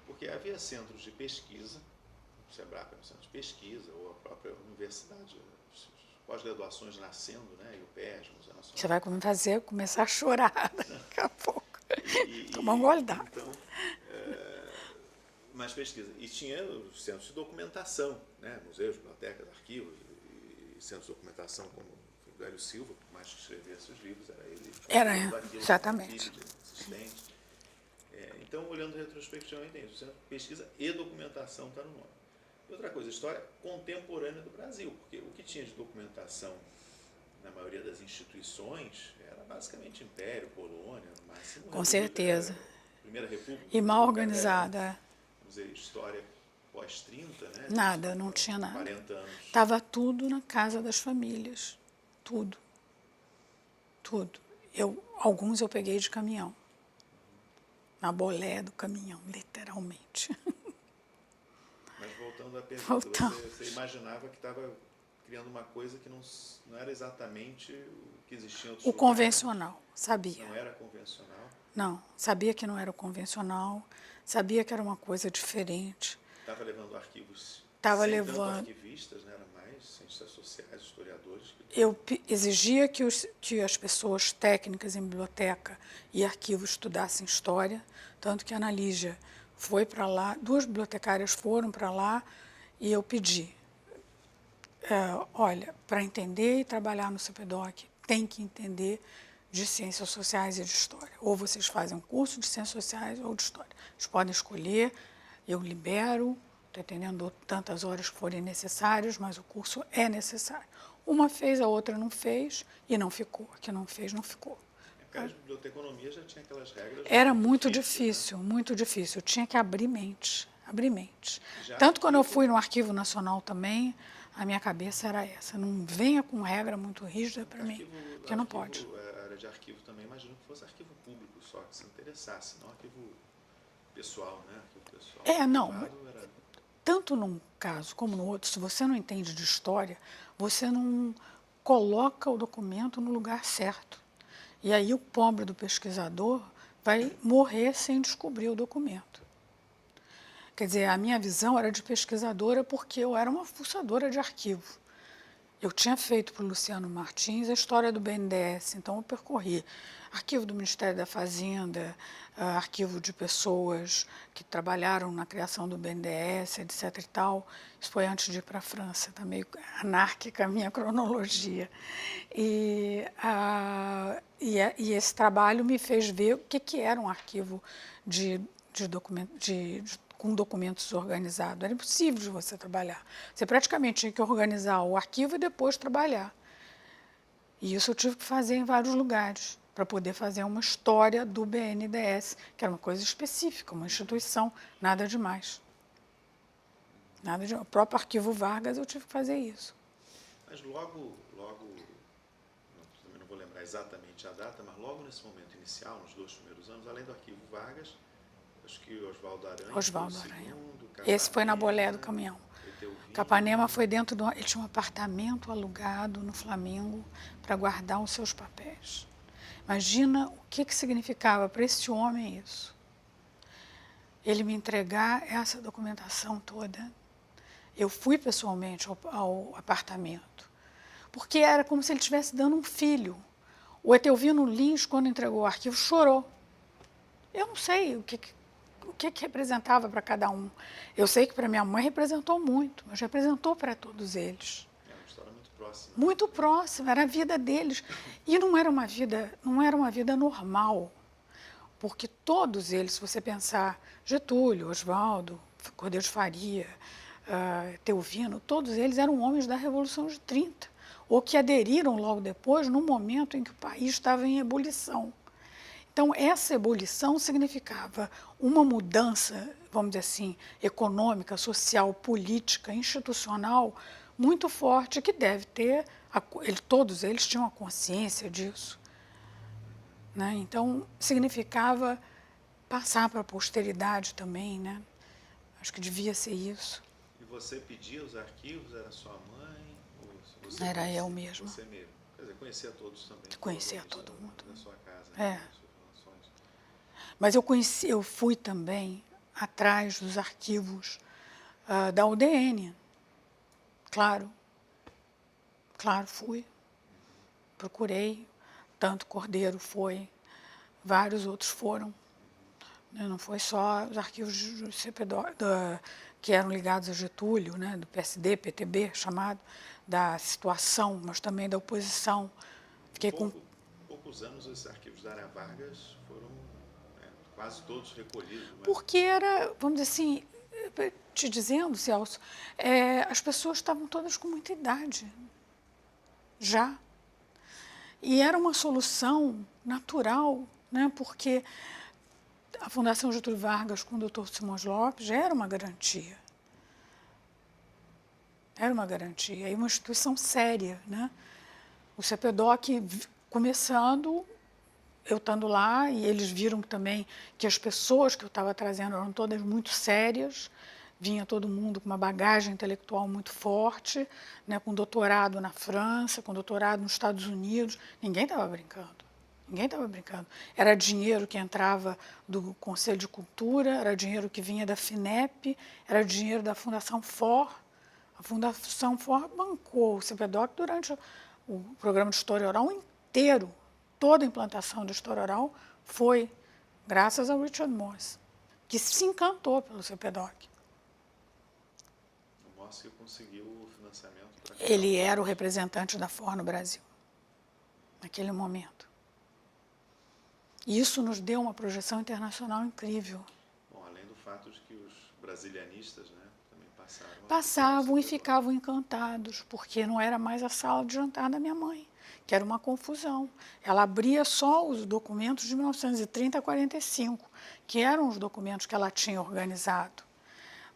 S1: Porque havia centros de pesquisa, o SEBRAP era um centro de pesquisa, ou a própria universidade, pós-graduações nascendo, né, e o PES, Museu Nacional.
S2: Você vai começar a chorar daqui a pouco. Tomar um gole d'água.
S1: Então, mais pesquisa. E tinha os centros de documentação, né, museus, bibliotecas, arquivos, e centros de documentação como o Hélio Silva, por mais que escrevesse os livros, era ele.
S2: Era, exatamente.
S1: Assistente. Então, olhando retrospectivamente, o centro de pesquisa e documentação está no nome. E outra coisa, história contemporânea do Brasil, porque o que tinha de documentação na maioria das instituições era basicamente Império, Colônia, no máximo.
S2: Com certeza.
S1: Primeira República.
S2: E mal organizada.
S1: Vamos dizer, história pós-30, né?
S2: Nada, não tinha nada.
S1: 40 anos.
S2: Estava tudo na casa das famílias. Tudo. Tudo. Alguns eu peguei de caminhão. Na bolé do caminhão, literalmente.
S1: Mas voltando à pergunta, você imaginava que estava criando uma coisa que não era exatamente o que existia em outros lugares?
S2: Convencional, sabia.
S1: Não era convencional?
S2: Não, sabia que não era o convencional, sabia que era uma coisa diferente.
S1: Estava levando arquivos
S2: Estava
S1: sem
S2: levando
S1: tanto arquivistas, né? Era mais cientistas sociais, historiadores.
S2: Eu exigia que as pessoas técnicas em biblioteca e arquivo estudassem história, tanto que a Ana Lígia foi para lá, duas bibliotecárias foram para lá e eu pedi, olha, para entender e trabalhar no CPDOC, tem que entender de ciências sociais e de história. Ou vocês fazem um curso de ciências sociais ou de história. Vocês podem escolher, eu libero, estou entendendo tantas horas que forem necessárias, mas o curso é necessário. Uma fez, a outra não fez e não ficou. A que não fez, não ficou.
S1: Porque a biblioteconomia já tinha aquelas regras.
S2: Era muito
S1: difíceis,
S2: difícil, muito difícil. Eu tinha que abrir mente, abrir mente.
S1: Já
S2: Tanto quando eu
S1: arquivo-
S2: fui no Arquivo Nacional também, a minha cabeça era essa. Não venha com regra muito rígida para mim, porque não pode.
S1: A área de arquivo também, imagino que fosse arquivo público só, que se interessasse, não arquivo pessoal, né? Arquivo pessoal.
S2: Não.
S1: Privado era...
S2: Tanto num caso como no outro, se você não entende de história, você não coloca o documento no lugar certo. E aí o pobre do pesquisador vai morrer sem descobrir o documento. Quer dizer, a minha visão era de pesquisadora porque eu era uma fuçadora de arquivo. Eu tinha feito para o Luciano Martins a história do BNDES, então eu percorri arquivo do Ministério da Fazenda, arquivo de pessoas que trabalharam na criação do BNDES, etc. e tal. Isso foi antes de ir para a França, está meio anárquica a minha cronologia. E esse trabalho me fez ver o que era um arquivo com documentos organizados. Era impossível de você trabalhar. Você praticamente tinha que organizar o arquivo e depois trabalhar. E isso eu tive que fazer em vários lugares, para poder fazer uma história do BNDES, que era uma coisa específica, uma instituição, nada demais. O próprio Arquivo Vargas eu tive que fazer isso.
S1: Mas logo, também não vou lembrar exatamente a data, mas logo nesse momento inicial, nos 2 primeiros anos, além do Arquivo Vargas, acho que Oswaldo Aranha
S2: Oswaldo
S1: foi o
S2: Aranha.
S1: segundo,
S2: Esse foi na bolé do caminhão. Capanema foi dentro do... Ele tinha um apartamento alugado no Flamengo para guardar os seus papéis. Imagina o que significava para esse homem isso. Ele me entregar essa documentação toda. Eu fui pessoalmente ao apartamento, porque era como se ele estivesse dando um filho. O Etelvino Lins, quando entregou o arquivo, chorou. Eu não sei o que representava para cada um. Eu sei que para minha mãe representou muito, mas representou para todos eles.
S1: É uma história muito próxima.
S2: Muito próxima, era a vida deles. E não era uma vida normal, porque todos eles, se você pensar, Getúlio, Oswaldo, Cordeiro de Faria, Etelvino, todos eles eram homens da Revolução de 30, ou que aderiram logo depois, no momento em que o país estava em ebulição. Então, essa ebulição significava uma mudança, vamos dizer assim, econômica, social, política, institucional, muito forte, que deve ter, todos eles tinham a consciência disso. Né? Então, significava passar para a posteridade também, né? Acho que devia ser isso.
S1: E você pedia os arquivos, era sua mãe? Ou você
S2: era
S1: conhecia,
S2: eu mesma.
S1: Você mesmo. Quer dizer, conhecia todos também.
S2: Conhecia todo mundo.
S1: Da sua casa,
S2: É.
S1: Né? Das suas relações.
S2: Mas eu fui também atrás dos arquivos da UDN. Claro, fui. Procurei, tanto Cordeiro foi, vários outros foram. Não foi só os arquivos do CPDO, que eram ligados a Getúlio, né, do PSD, PTB, chamado, da situação, mas também da oposição. Fiquei
S1: Poucos anos esses arquivos da Ana Vargas foram quase todos recolhidos. Né?
S2: Porque era, vamos dizer assim, te dizendo, Celso, as pessoas estavam todas com muita idade, já. E era uma solução natural, né, porque a Fundação Getúlio Vargas com o Dr. Simões Lopes já era uma garantia. Era uma garantia, e uma instituição séria. Né? O CPDOC começando, eu estando lá, e eles viram também que as pessoas que eu estava trazendo eram todas muito sérias, vinha todo mundo com uma bagagem intelectual muito forte, né, com doutorado na França, com doutorado nos Estados Unidos, ninguém estava brincando. Ninguém estava brincando. Era dinheiro que entrava do Conselho de Cultura, era dinheiro que vinha da FINEP, era dinheiro da Fundação FOR. A Fundação FOR bancou o CPDOC durante o programa de História Oral inteiro. Toda a implantação da História Oral foi graças ao Richard Morse, que se encantou pelo CPDOC.
S1: O Morse conseguiu o financiamento.
S2: Ele era o representante da FOR no Brasil, naquele momento. Isso nos deu uma projeção internacional incrível.
S1: Bom, além do fato de que os brasilianistas, né, também passaram.
S2: Passavam e ficavam encantados, porque não era mais a sala de jantar da minha mãe, que era uma confusão. Ela abria só os documentos de 1930 a 45, que eram os documentos que ela tinha organizado.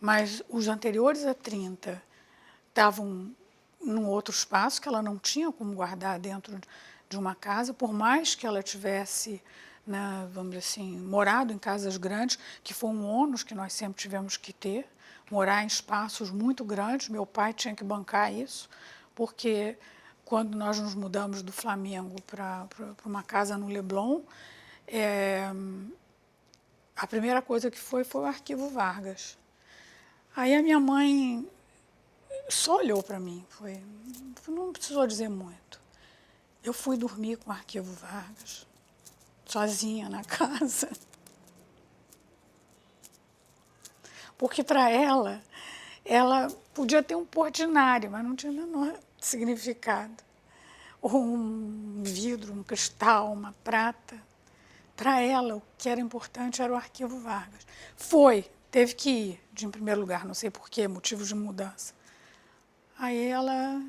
S2: Mas os anteriores a 30 estavam num outro espaço que ela não tinha como guardar dentro de uma casa, por mais que ela tivesse, né, vamos dizer assim, morado em casas grandes, que foi um ônus que nós sempre tivemos que ter, morar em espaços muito grandes. Meu pai tinha que bancar isso, porque quando nós nos mudamos do Flamengo para uma casa no Leblon, a primeira coisa que foi o arquivo Vargas. Aí a minha mãe só olhou para mim, não precisou dizer muito. Eu fui dormir com o arquivo Vargas, sozinha na casa. Porque para ela podia ter um portinari, mas não tinha o menor significado. Ou um vidro, um cristal, uma prata. Para ela, o que era importante era o arquivo Vargas. Teve que ir, em primeiro lugar, não sei porquê, motivos de mudança. Aí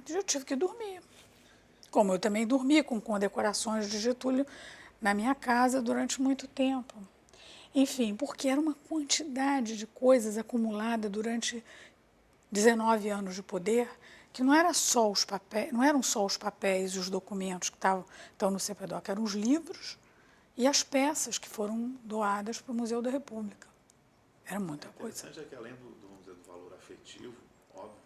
S2: eu tive que dormir. Como eu também dormi com condecorações de Getúlio na minha casa durante muito tempo. Enfim, porque era uma quantidade de coisas acumulada durante 19 anos de poder, que não eram só os papéis e os documentos que estão no CEPEDOC, eram os livros e as peças que foram doadas para o Museu da República. Era muita coisa.
S1: O interessante é que, além vamos dizer, do valor afetivo, óbvio,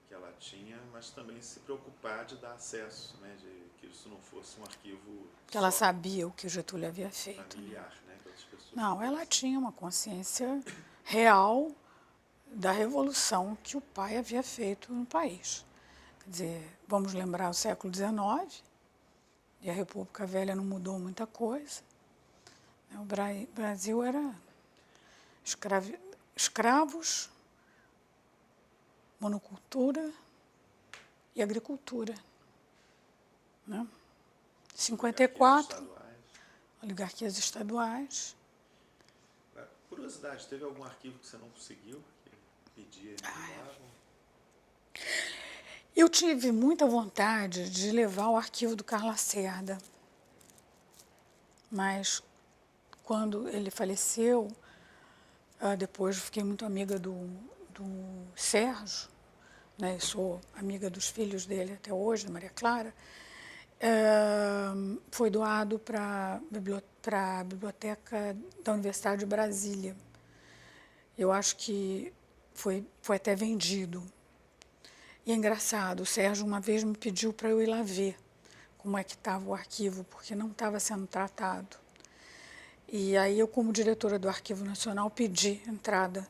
S1: que ela tinha, mas também se preocupar de dar acesso, né, de que isso não fosse um arquivo
S2: Que ela sabia o que o Getúlio havia feito.
S1: Familiar, né, que outras pessoas
S2: não, ela tinha uma consciência real da revolução que o pai havia feito no país. Quer dizer, vamos lembrar o século XIX, e a República Velha não mudou muita coisa. O Brasil era escravos, monocultura e agricultura. Né? 54, oligarquias estaduais.
S1: Curiosidade, teve algum arquivo que você não conseguiu, que pedia e não davam?
S2: Eu tive muita vontade de levar o arquivo do Carlos Lacerda, mas quando ele faleceu, depois fiquei muito amiga do Sérgio, né? Sou amiga dos filhos dele até hoje, da Maria Clara. Foi doado para a Biblioteca da Universidade de Brasília. Eu acho que foi até vendido. E é engraçado, o Sérgio uma vez me pediu para eu ir lá ver como é que estava o arquivo, porque não estava sendo tratado. E aí eu, como diretora do Arquivo Nacional, pedi entrada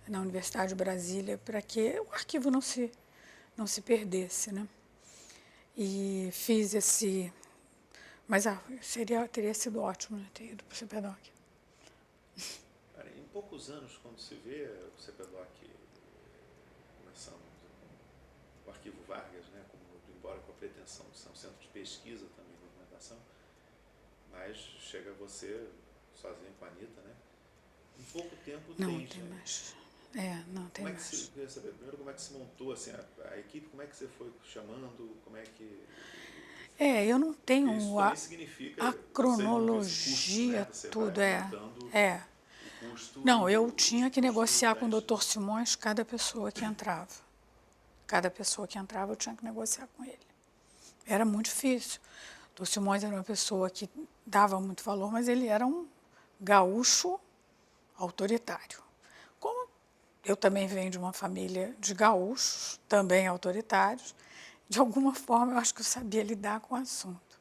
S2: na Universidade de Brasília para que o arquivo não se perdesse, né? E fiz esse... Mas teria sido ótimo, né, ter ido para o CEPEDOC.
S1: Em poucos anos, quando se vê o CEPEDOC começando com o arquivo Vargas, né, embora com a pretensão de ser um centro de pesquisa também, de documentação, mas chega você sozinho com a Anitta, né? Em pouco tempo
S2: não tem mais. Não tem mais.
S1: Primeiro, como é que se montou assim, a equipe, como é que você foi chamando, como é que...
S2: eu não tenho
S1: isso
S2: a
S1: significa
S2: cronologia,
S1: custo, né?
S2: tudo,
S1: o custo.
S2: Não, eu tinha que negociar com o Dr. Simões cada pessoa que entrava. Cada pessoa que entrava eu tinha que negociar com ele. Era muito difícil. O Dr. Simões era uma pessoa que dava muito valor, mas ele era um gaúcho autoritário. Como eu também venho de uma família de gaúchos, também autoritários, de alguma forma eu acho que eu sabia lidar com o assunto.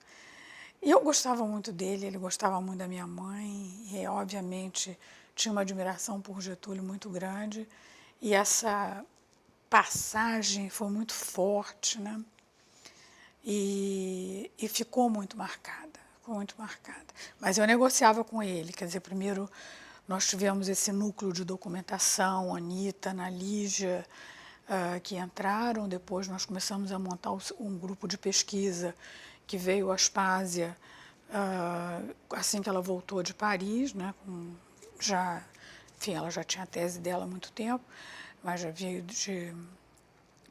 S2: E eu gostava muito dele, ele gostava muito da minha mãe, e obviamente tinha uma admiração por Getúlio muito grande, e essa passagem foi muito forte, né? E ficou muito marcada, Mas eu negociava com ele, quer dizer, primeiro nós tivemos esse núcleo de documentação, Anitta, Ana Lígia, que entraram, depois nós começamos a montar um grupo de pesquisa que veio a Aspásia assim que ela voltou de Paris, né, já enfim, ela já tinha a tese dela há muito tempo, mas já veio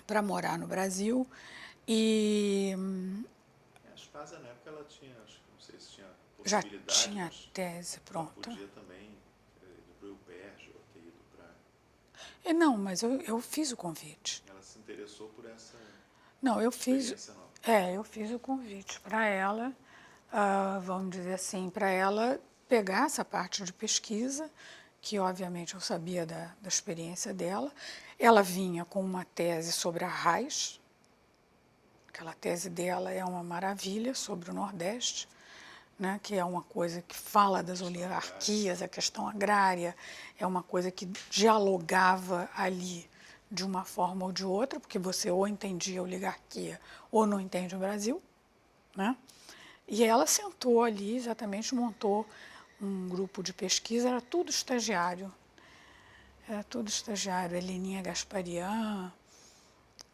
S2: para morar no Brasil. E
S1: A Aspásia, na época, ela tinha, acho que não sei se tinha
S2: já
S1: possibilidade,
S2: tinha a
S1: mas
S2: tese
S1: ela
S2: pronta.
S1: podia também ir para o UPERJ ou ter ido para...
S2: Não, mas eu fiz o convite.
S1: Ela se interessou por essa
S2: Não, eu fiz,
S1: experiência nova.
S2: eu fiz o convite para ela, vamos dizer assim, para ela pegar essa parte de pesquisa, que obviamente eu sabia da experiência dela. Ela vinha com uma tese sobre a raiz, aquela tese dela é uma maravilha sobre o Nordeste, né, que é uma coisa que fala das oligarquias, a questão agrária, é uma coisa que dialogava ali de uma forma ou de outra, porque você ou entendia a oligarquia ou não entende o Brasil, né? E ela sentou ali, exatamente, montou um grupo de pesquisa, era tudo estagiário, Heleninha Gasparian,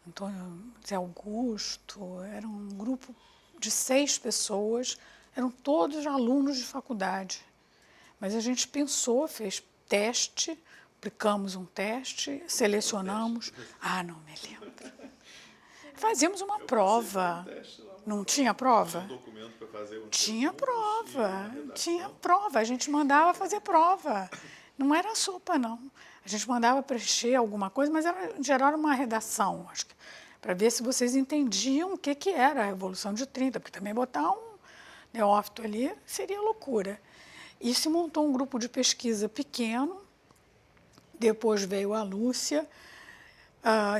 S2: Antônio Zé Augusto, era um grupo de 6 pessoas, eram todos alunos de faculdade. Mas a gente pensou, fez teste, aplicamos um teste, selecionamos. Ah, não me lembro. Fazíamos uma prova. Não tinha prova?
S1: Tinha um documento para fazer um
S2: Tinha prova, tinha
S1: redação.
S2: prova. A gente mandava fazer prova. Não era sopa, não. A gente mandava preencher alguma coisa, mas era, em geral, era uma redação, acho que, para ver se vocês entendiam o que era a Revolução de 30, porque também botar um neófito ali seria loucura. E se montou um grupo de pesquisa pequeno, depois veio a Lúcia,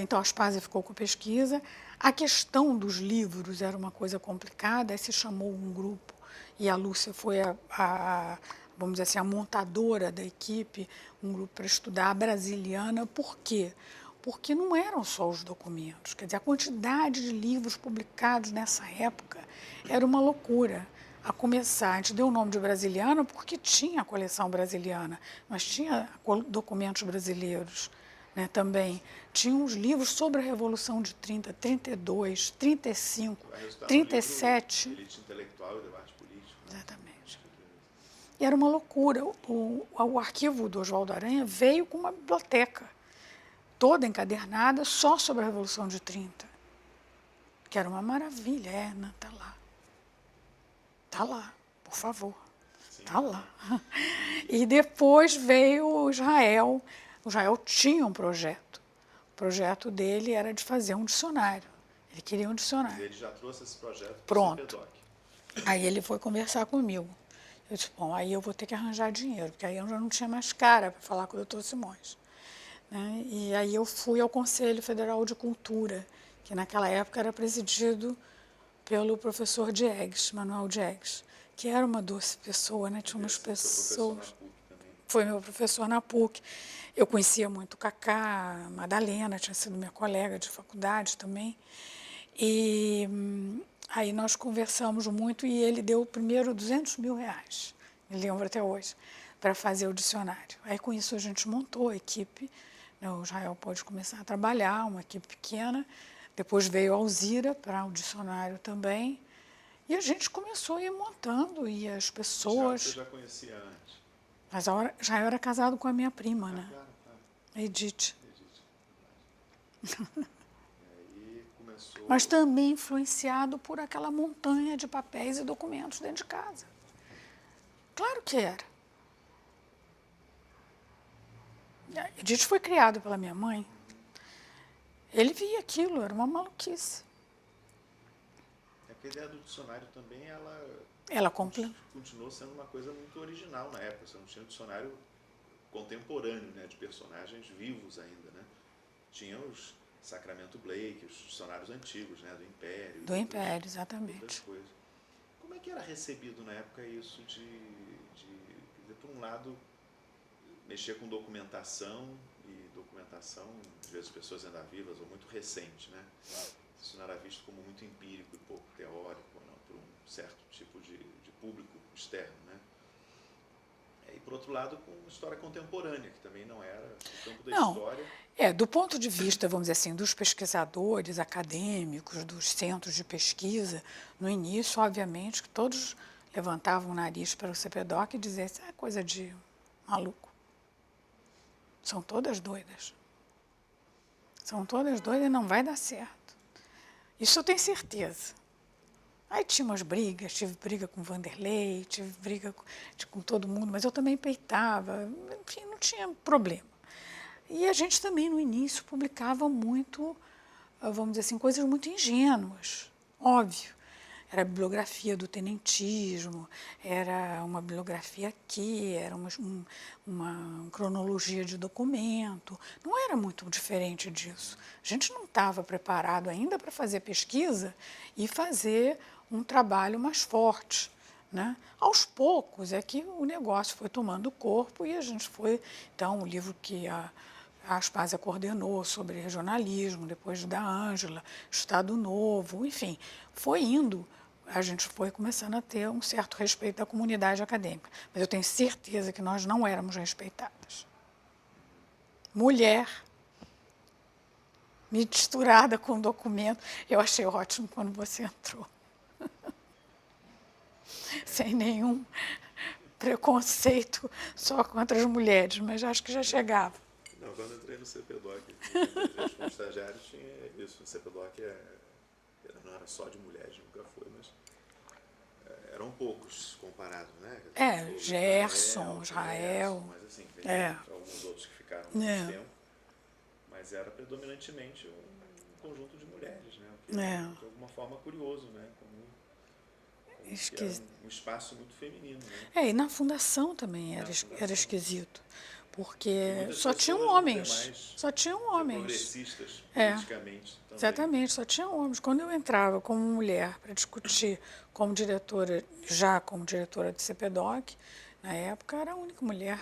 S2: então a Aspásia ficou com pesquisa. A questão dos livros era uma coisa complicada, aí se chamou um grupo e a Lúcia foi vamos dizer assim, a montadora da equipe, um grupo para estudar a Brasiliana. Por quê? Porque não eram só os documentos, quer dizer, a quantidade de livros publicados nessa época era uma loucura. A começar, a gente deu o nome de Brasiliana porque tinha a coleção brasiliana, mas tinha documentos brasileiros, né, também. Tinha uns livros sobre a Revolução de 30, 32, 35, 37.
S1: Elite intelectual e debate político. Né?
S2: Exatamente. E era uma loucura. O arquivo do Oswaldo Aranha veio com uma biblioteca toda encadernada só sobre a Revolução de 30, que era uma maravilha. Ana, está lá. Está lá, por favor. Está lá. E depois veio o Israel. O Israel tinha um projeto. O projeto dele era de fazer um dicionário. Ele queria um dicionário.
S1: Ele já trouxe esse projeto para o
S2: Pronto. Aí ele foi conversar comigo. Eu disse, bom, aí eu vou ter que arranjar dinheiro, porque aí eu já não tinha mais cara para falar com o doutor Simões. Né? E aí eu fui ao Conselho Federal de Cultura, que naquela época era presidido pelo professor Diegues, Manuel Diegues, que era uma doce pessoa, né? Tinha umas pessoas... Foi meu professor na PUC. Eu conhecia muito o Cacá, a Madalena, tinha sido minha colega de faculdade também. E aí nós conversamos muito e ele deu primeiro 200 mil reais, me lembro até hoje, para fazer o dicionário. Aí com isso a gente montou a equipe, né? O Israel pôde começar a trabalhar, uma equipe pequena. Depois veio a Alzira para o dicionário também. E a gente começou a ir montando, e as pessoas...
S1: Você já conhecia antes?
S2: Mas já era casado com a minha prima, né?
S1: Claro.
S2: Edith.
S1: Aí começou...
S2: Mas também influenciado por aquela montanha de papéis e documentos dentro de casa. Claro que era. A Edith foi criado pela minha mãe. Ele via aquilo, era uma maluquice.
S1: É que a ideia do dicionário também,
S2: ela
S1: continuou sendo uma coisa muito original na época. Você não tinha um dicionário contemporâneo, né, de personagens vivos ainda, né? Tinha os Sacramento Blake, os dicionários antigos, né, do Império.
S2: Do Império, exatamente.
S1: Outras coisas. Como é que era recebido na época isso de por um lado, mexer com documentação, e documentação, às vezes pessoas ainda vivas ou muito recente, né? Isso não era visto como muito empírico e pouco teórico, não, por um certo tipo de público externo, né? E, por outro lado, com história contemporânea, que também não era o campo da história.
S2: Do ponto de vista, vamos dizer assim, dos pesquisadores acadêmicos, dos centros de pesquisa, no início, obviamente, que todos levantavam o nariz para o CPDOC e diziam, isso é coisa de maluco. São todas doidas. São todas doidas e não vai dar certo. Isso eu tenho certeza. Aí tinha umas brigas, tive briga com o Vanderlei, tive briga com todo mundo, mas eu também peitava, enfim, não tinha problema. E a gente também, no início, publicava muito, vamos dizer assim, coisas muito ingênuas, óbvio. Era a bibliografia do tenentismo, era uma bibliografia aqui, era uma cronologia de documento. Não era muito diferente disso. A gente não estava preparado ainda para fazer pesquisa e fazer um trabalho mais forte, né? Aos poucos é que o negócio foi tomando corpo e a gente foi, então, o livro que a Aspásia coordenou sobre regionalismo, depois da Ângela, Estado Novo, enfim, foi indo, a gente foi começando a ter um certo respeito da comunidade acadêmica. Mas eu tenho certeza que nós não éramos respeitadas. Mulher, misturada com documento, eu achei ótimo quando você entrou. Sem nenhum preconceito só contra as mulheres, mas acho que já chegava.
S1: Não, quando eu entrei no CPDOC, como estagiário, tinha isso. O CPDOC não era só de mulheres, nunca foi, mas eram poucos comparados, né?
S2: Gerson, Israel.
S1: Mas assim, tem alguns outros que ficaram mais tempo, mas era predominantemente um conjunto de mulheres, né? O que de alguma forma curioso, né? Como que era um espaço muito feminino, né?
S2: E na fundação também era esquisito. Porque só tinham homens. Só tinham homens.
S1: Progressistas politicamente também.
S2: Exatamente, só tinham homens. Quando eu entrava como mulher para discutir como diretora, já como diretora de CPDOC, na época era a única mulher.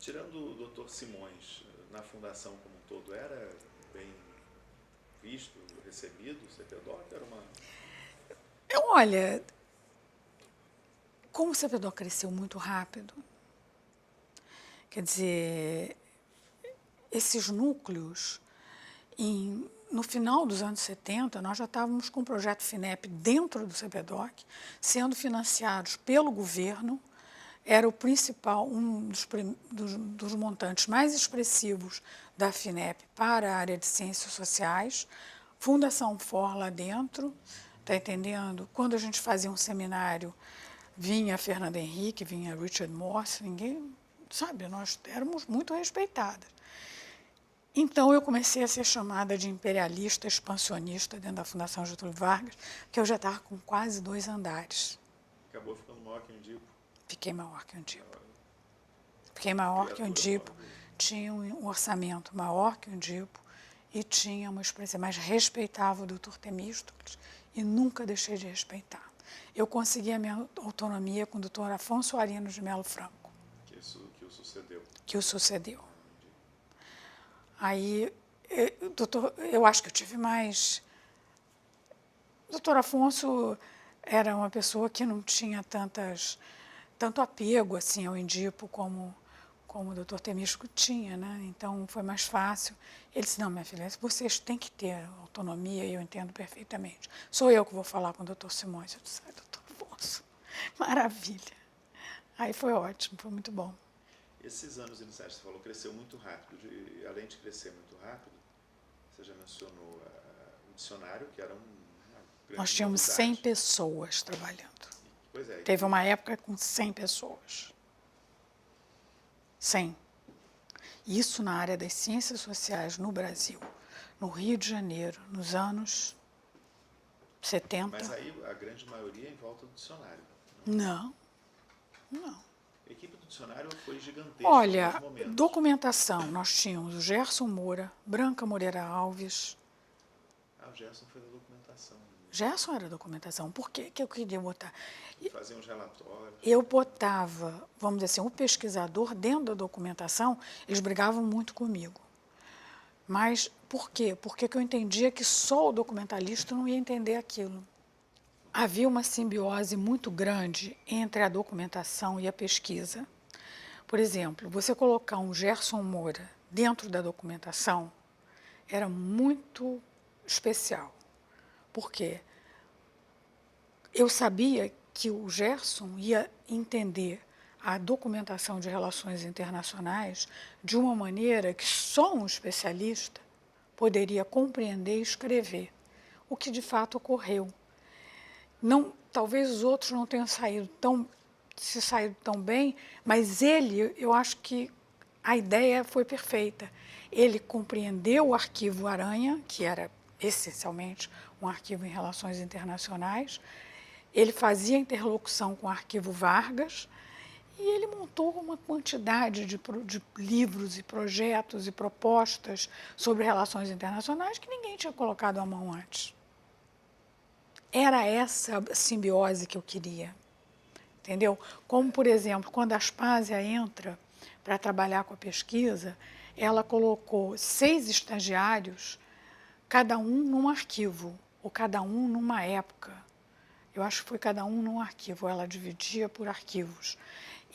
S1: Tirando o Dr. Simões, na fundação como um todo, era bem visto, recebido o CPDOC? Era uma...
S2: Olha, como o CPDOC cresceu muito rápido, quer dizer, esses núcleos, no final dos anos 70, nós já estávamos com o projeto FINEP dentro do CPDOC, sendo financiados pelo governo, era o principal, um dos montantes mais expressivos da FINEP para a área de ciências sociais, Fundação FOR lá dentro, está entendendo? Quando a gente fazia um seminário, vinha a Fernanda Henrique, vinha a Richard Morse, ninguém, sabe, nós éramos muito respeitadas. Então eu comecei a ser chamada de imperialista, expansionista dentro da Fundação Getúlio Vargas, que eu já estava com quase 2 andares.
S1: Acabou ficando maior que o Indipo?
S2: Fiquei maior que o Indipo. Fiquei maior que o Indipo, tinha um orçamento maior que o Indipo e tinha uma experiência mais respeitável do Dr. Temístocles e nunca deixei de respeitar. Eu consegui a minha autonomia com o Dr. Afonso Arinos de Melo Franco.
S1: Que o sucedeu.
S2: Que o sucedeu. Aí, eu acho que eu tive mais... O doutor Afonso era uma pessoa que não tinha tanto apego assim, ao Indipo como o doutor Temístico tinha, né? Então foi mais fácil. Ele disse, não, minha filha, vocês têm que ter autonomia e eu entendo perfeitamente. Sou eu que vou falar com o doutor Simões. Eu disse, doutor Afonso, maravilha. Aí foi ótimo, foi muito bom.
S1: Esses anos iniciais, você falou, cresceu muito rápido. Além de crescer muito rápido, você já mencionou o dicionário, que era uma grande
S2: Nós tínhamos
S1: novidade.
S2: 100 pessoas trabalhando.
S1: Pois é.
S2: Teve uma época com 100 pessoas. 100. Isso na área das ciências sociais no Brasil, no Rio de Janeiro, nos anos 70.
S1: Mas aí a grande maioria em volta do dicionário.
S2: Não.
S1: A equipe do dicionário foi gigantesca.
S2: Olha, documentação, nós tínhamos o Gerson Moura, Branca Moreira Alves.
S1: O Gerson foi da documentação.
S2: Gerson era documentação. Por que eu queria botar?
S1: Fazia uns relatórios.
S2: Eu botava, vamos dizer assim, o pesquisador dentro da documentação, eles brigavam muito comigo. Mas por quê? Porque eu entendia que só o documentalista não ia entender aquilo. Havia uma simbiose muito grande entre a documentação e a pesquisa. Por exemplo, você colocar um Gerson Moura dentro da documentação era muito especial. Por quê? Eu sabia que o Gerson ia entender a documentação de relações internacionais de uma maneira que só um especialista poderia compreender e escrever, o que de fato ocorreu. Não, talvez os outros não tenham se saído tão bem, mas ele, eu acho que a ideia foi perfeita. Ele compreendeu o arquivo Aranha, que era essencialmente um arquivo em relações internacionais, ele fazia interlocução com o arquivo Vargas e ele montou uma quantidade de livros e projetos e propostas sobre relações internacionais que ninguém tinha colocado a mão antes. Era essa simbiose que eu queria, entendeu? Como, por exemplo, quando a Aspásia entra para trabalhar com a pesquisa, ela colocou 6 estagiários, cada um num arquivo, ou cada um numa época. Eu acho que foi cada um num arquivo, ela dividia por arquivos.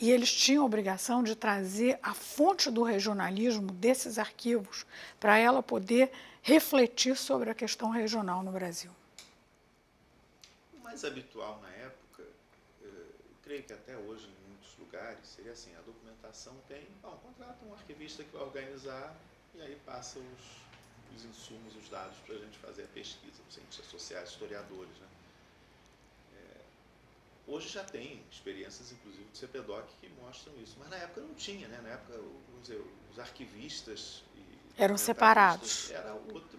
S2: E eles tinham a obrigação de trazer a fonte do regionalismo desses arquivos para ela poder refletir sobre a questão regional no Brasil.
S1: O mais habitual na época, eu creio que até hoje em muitos lugares, seria assim, a documentação contrata um arquivista que vai organizar e aí passa os insumos, os dados para a gente fazer a pesquisa, os cientistas sociais, historiadores, né? Hoje já tem experiências, inclusive, do CPDOC que mostram isso, mas na época não tinha, né? Na época, vamos dizer, os arquivistas e
S2: eram separados.
S1: Era outro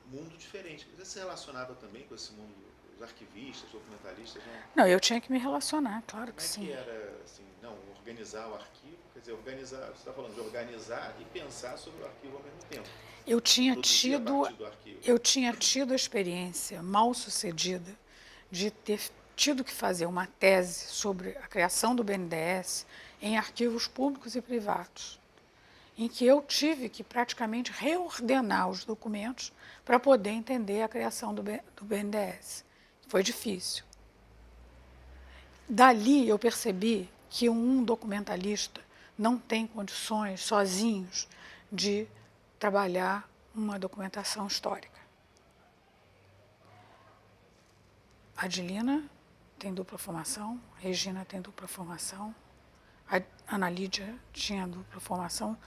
S1: mundo diferente. Você se relacionava também com esse mundo, os arquivistas, documentalistas?
S2: Não, eu tinha que me relacionar, claro que sim.
S1: Como é que era, assim, organizar o arquivo? Quer dizer, organizar, você está falando de organizar e pensar sobre o arquivo ao mesmo tempo.
S2: Eu tinha tido a experiência mal sucedida de ter tido que fazer uma tese sobre a criação do BNDES em arquivos públicos e privados, em que eu tive que praticamente reordenar os documentos para poder entender a criação do BNDES. Foi difícil. Dali eu percebi que um documentalista não tem condições sozinhos de trabalhar uma documentação histórica. A Adilina tem dupla formação, Regina tem dupla formação, a Ana Lídia tinha dupla formação.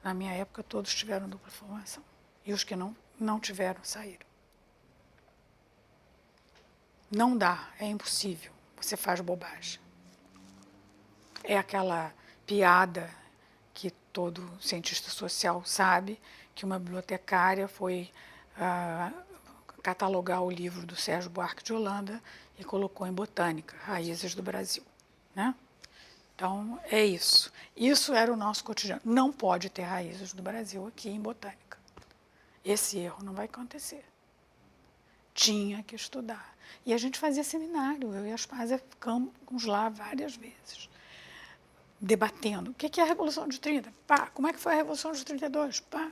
S2: Na minha época, todos tiveram dupla formação. E os que não tiveram, saíram. Não dá, é impossível. Você faz bobagem. É aquela piada que todo cientista social sabe, que uma bibliotecária foi catalogar o livro do Sérgio Buarque de Holanda e colocou em Botânica, Raízes do Brasil, né? Então, é isso. Isso era o nosso cotidiano. Não pode ter Raízes do Brasil aqui em Botânica. Esse erro não vai acontecer. Tinha que estudar. E a gente fazia seminário, eu e a Aspásia ficamos lá várias vezes, debatendo. O que é a Revolução de 30? Pá, como é que foi a Revolução de 32? Pá.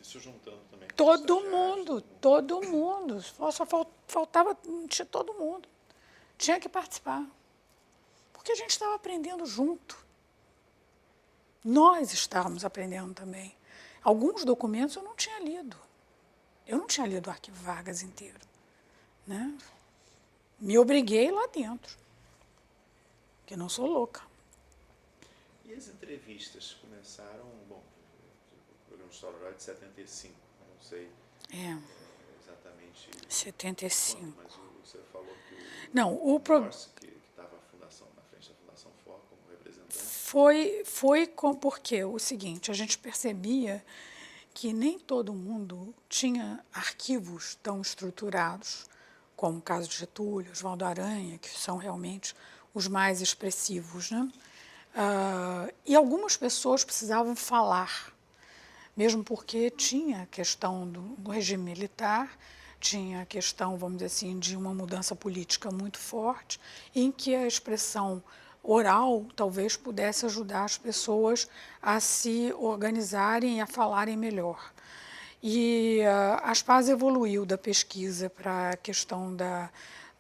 S1: Isso juntando também.
S2: Todo mundo. Só faltava, tinha todo mundo. Tinha que participar. Porque a gente estava aprendendo junto. Nós estávamos aprendendo também. Alguns documentos eu não tinha lido. Eu não tinha lido o arquivo Vargas inteiro, né? Me obriguei lá dentro, que não sou louca.
S1: E as entrevistas começaram, o programa História Oral é de 75, não sei exatamente
S2: 75.
S1: quando, mas você falou que que estava na frente da Fundação FOR como representante.
S2: Foi porque o seguinte, a gente percebia que nem todo mundo tinha arquivos tão estruturados, como o caso de Getúlio, Oswaldo Aranha, que são realmente os mais expressivos, né? E algumas pessoas precisavam falar, mesmo porque tinha a questão do regime militar, tinha a questão, vamos dizer assim, de uma mudança política muito forte, em que a expressão oral talvez pudesse ajudar as pessoas a se organizarem e a falarem melhor. E a Aspásia evoluiu da pesquisa para a questão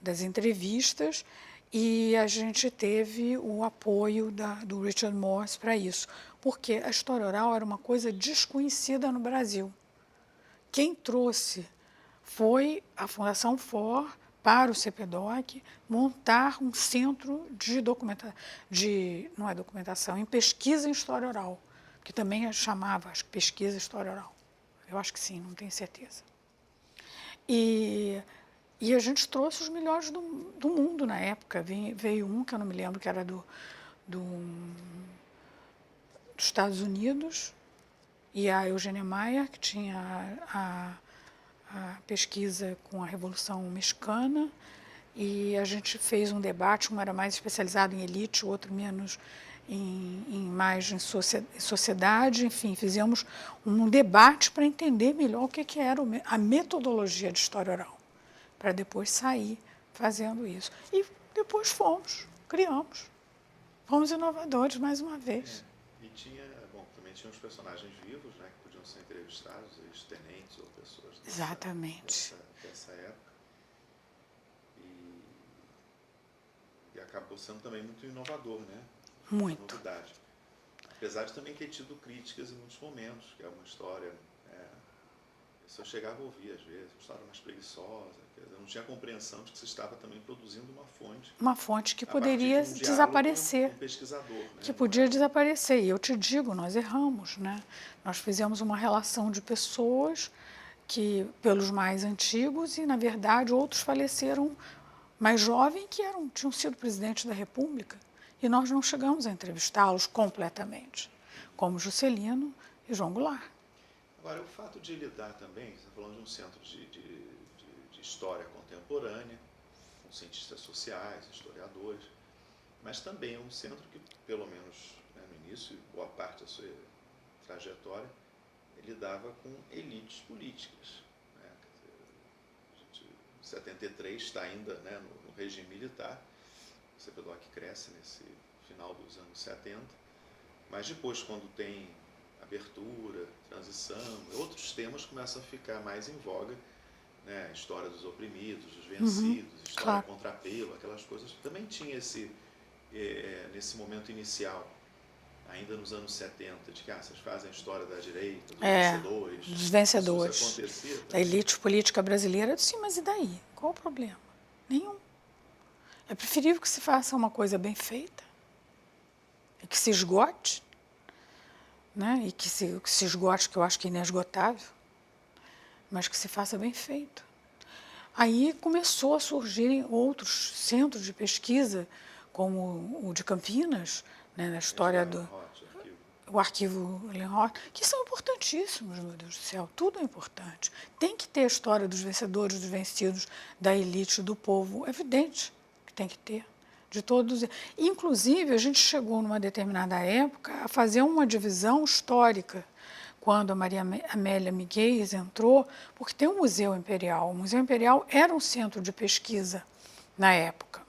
S2: das entrevistas e a gente teve o apoio do Richard Morse para isso, porque a história oral era uma coisa desconhecida no Brasil. Quem trouxe foi a Fundação FOR para o CPDOC, montar um centro de não é documentação, em pesquisa em história oral, que também chamava, acho que pesquisa em história oral. Eu acho que sim, não tenho certeza. E a gente trouxe os melhores do mundo na época. Veio um, que eu não me lembro, que era dos Estados Unidos, e a Eugênia Maia, que tinha a pesquisa com a Revolução Mexicana, e a gente fez um debate, um era mais especializado em elite, o outro menos mais em sociedade, enfim, fizemos um debate para entender melhor o que era a metodologia de história oral, para depois sair fazendo isso. E depois criamos, fomos inovadores mais uma vez.
S1: E também tinha os personagens vivos, né, que podiam ser entrevistados, tenentes ou pessoas
S2: Exatamente.
S1: Dessa época. E acabou sendo também muito inovador, né?
S2: Muito.
S1: Uma novidade. Apesar de também ter tido críticas em muitos momentos, que é uma história... a pessoa chegava a ouvir, às vezes, uma história mais preguiçosa, não tinha compreensão de que se estava também produzindo uma fonte.
S2: Uma fonte que poderia desaparecer.
S1: Com um pesquisador, né?
S2: Que podia desaparecer. E eu te digo, nós erramos, né? Nós fizemos uma relação de pessoas pelos mais antigos, e, na verdade, outros faleceram mais jovens que tinham sido presidentes da República. E nós não chegamos a entrevistá-los completamente, como Juscelino e João Goulart.
S1: Agora, o fato de lidar também, você está falando de um centro de história contemporânea, com cientistas sociais, historiadores, mas também é um centro que, pelo menos, né, no início, boa parte da sua trajetória, lidava com elites políticas. Né? Em 73 está ainda, né, no regime militar, o CPDOC cresce nesse final dos anos 70, mas depois, quando tem abertura, transição, outros temas começam a ficar mais em voga, né? História dos oprimidos, dos vencidos, história contra apelo, aquelas coisas. Também tinha nesse momento inicial, ainda nos anos 70, de que vocês fazem a história da direita, dos vencedores.
S2: Dos vencedores.
S1: Isso acontecia,
S2: da elite política brasileira. Eu disse, sim, mas e daí? Qual o problema? Nenhum. É preferível que se faça uma coisa bem feita, e que se esgote, né? E que se esgote, que eu acho que é inesgotável, mas que se faça bem feito. Aí começou a surgirem outros centros de pesquisa, como o de Campinas, né, na história o arquivo Lenhort, que são importantíssimos, meu Deus do céu, tudo é importante. Tem que ter a história dos vencedores, dos vencidos, da elite, do povo, é evidente que tem que ter. De todos. Inclusive, a gente chegou, numa determinada época, a fazer uma divisão histórica, quando a Maria Amélia Miguel entrou, porque tem um Museu Imperial. O Museu Imperial era um centro de pesquisa na época.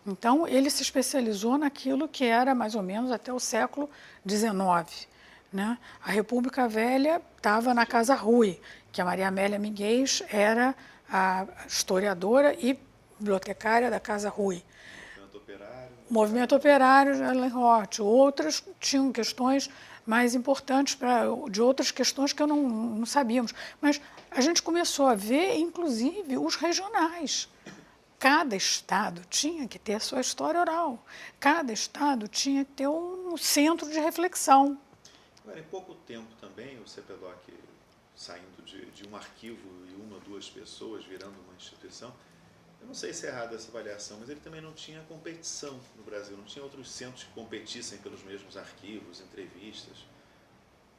S2: Então, ele se especializou naquilo que era mais ou menos até o século XIX. Né? A República Velha estava na Casa Rui, que a Maria Amélia Miguel era a historiadora e bibliotecária da Casa Rui. Movimento Operário de Lenhort. Outras tinham questões mais importantes, de outras questões que eu não sabíamos. Mas a gente começou a ver, inclusive, os regionais. Cada estado tinha que ter a sua história oral. Cada estado tinha que ter um centro de reflexão.
S1: Agora, em pouco tempo também, o CPDOC saindo de um arquivo e uma ou duas pessoas virando uma instituição, eu não sei se é errada essa avaliação, mas ele também não tinha competição no Brasil, não tinha outros centros que competissem pelos mesmos arquivos, entrevistas.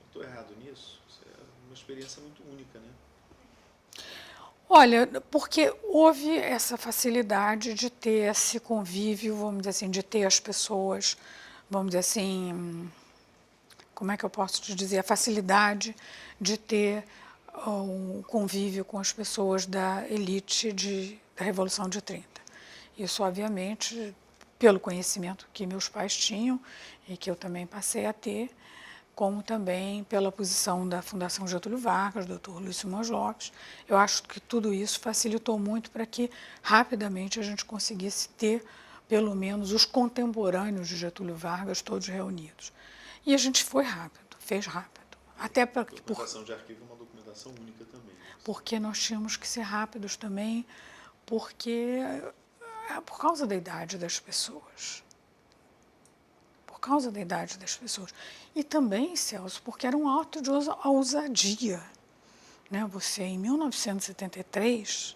S1: Estou errado nisso? Isso é uma experiência muito única, né?
S2: Olha, porque houve essa facilidade de ter esse convívio, vamos dizer assim, de ter as pessoas, vamos dizer assim, como é que eu posso te dizer, a facilidade de ter um convívio com as pessoas da elite da Revolução de 30. Isso, obviamente, pelo conhecimento que meus pais tinham e que eu também passei a ter, como também pela posição da Fundação Getúlio Vargas, do Dr. Luiz Simões Lopes. Eu acho que tudo isso facilitou muito para que rapidamente a gente conseguisse ter, pelo menos, os contemporâneos de Getúlio Vargas todos reunidos. E a gente foi rápido, fez rápido. Até para
S1: a documentação de arquivo é uma documentação única também.
S2: Porque nós tínhamos que ser rápidos também, porque por causa da idade das pessoas. Por causa da idade das pessoas. E também, Celso, porque era um ato de ousadia. Né? Você, em 1973,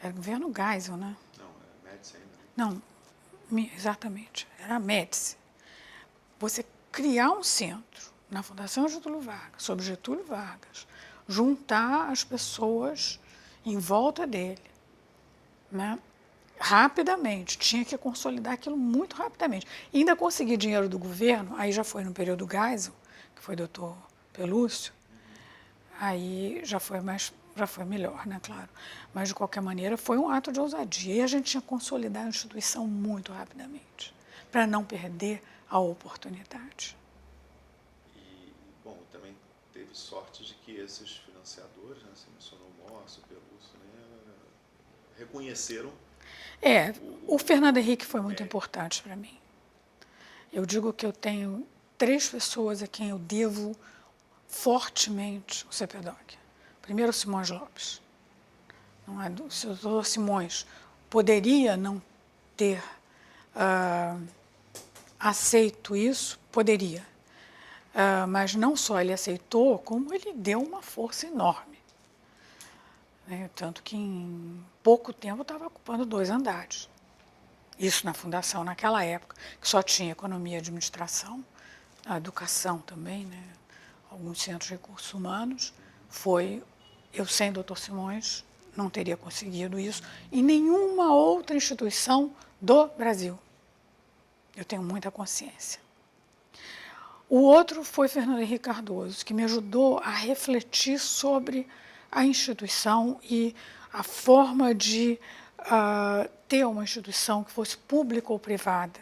S2: era o governo Geisel, né?
S1: Não, é Médici ainda.
S2: Não, exatamente, era a Médici. Você criar um centro na Fundação Getúlio Vargas, sobre Getúlio Vargas, juntar as pessoas em volta dele, né? Rapidamente, tinha que consolidar aquilo muito rapidamente. E ainda conseguir dinheiro do governo, aí já foi no período Geisel, que foi o doutor Pelúcio, aí já foi melhor, né, claro. Mas, de qualquer maneira, foi um ato de ousadia. E a gente tinha que consolidar a instituição muito rapidamente, para não perder a oportunidade.
S1: E, bom, também teve sorte de que esses financiadores, né, você mencionou o Morse, o Pelúcio, né, reconheceram.
S2: O Fernando Henrique foi muito importante para mim. Eu digo que eu tenho 3 pessoas a quem eu devo fortemente o CPDOC. Primeiro, o Simões Lopes. Não é? O doutor Simões poderia não ter aceito isso, poderia. Mas não só ele aceitou, como ele deu uma força enorme. Né? Tanto que em pouco tempo estava ocupando 2 andares. Isso na fundação, naquela época, que só tinha economia e administração, a educação também, né? Alguns centros de recursos humanos. Eu sem doutor Simões, não teria conseguido isso, e nenhuma outra instituição do Brasil. Eu tenho muita consciência. O outro foi Fernando Henrique Cardoso, que me ajudou a refletir sobre a instituição e a forma de ter uma instituição que fosse pública ou privada.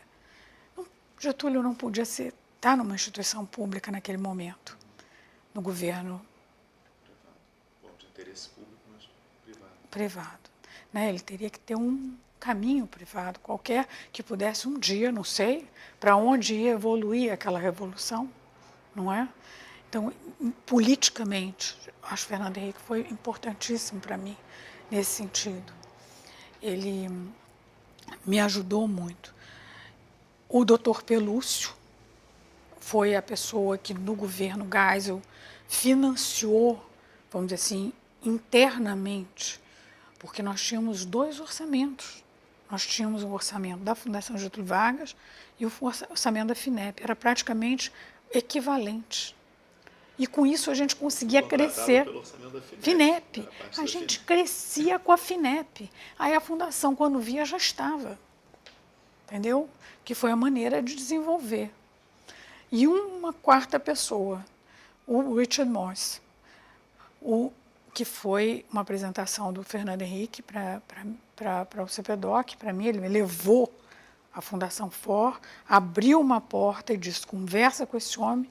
S2: Getúlio não podia estar numa instituição pública naquele momento, no governo
S1: Bom, de interesse público, mas
S2: privado. Né? Ele teria que ter um caminho privado qualquer que pudesse um dia, não sei, para onde ia evoluir aquela revolução, não é? Então, politicamente, acho que Fernando Henrique foi importantíssimo para mim nesse sentido. Ele me ajudou muito. O doutor Pelúcio foi a pessoa que, no governo Geisel, financiou, vamos dizer assim, internamente, porque nós tínhamos 2 orçamentos. Nós tínhamos o orçamento da Fundação Getúlio Vargas e o orçamento da FINEP. Era praticamente equivalente. E com isso a gente conseguia crescer.
S1: Pelo orçamento da FINEP.
S2: FINEP. A gente crescia com a FINEP. Aí a fundação, quando via, já estava. Entendeu? Que foi a maneira de desenvolver. E uma 4ª pessoa, o Richard Morse, que foi uma apresentação do Fernando Henrique para o CPDOC. Para mim, ele me levou à Fundação FOR, abriu uma porta e disse, conversa com esse homem,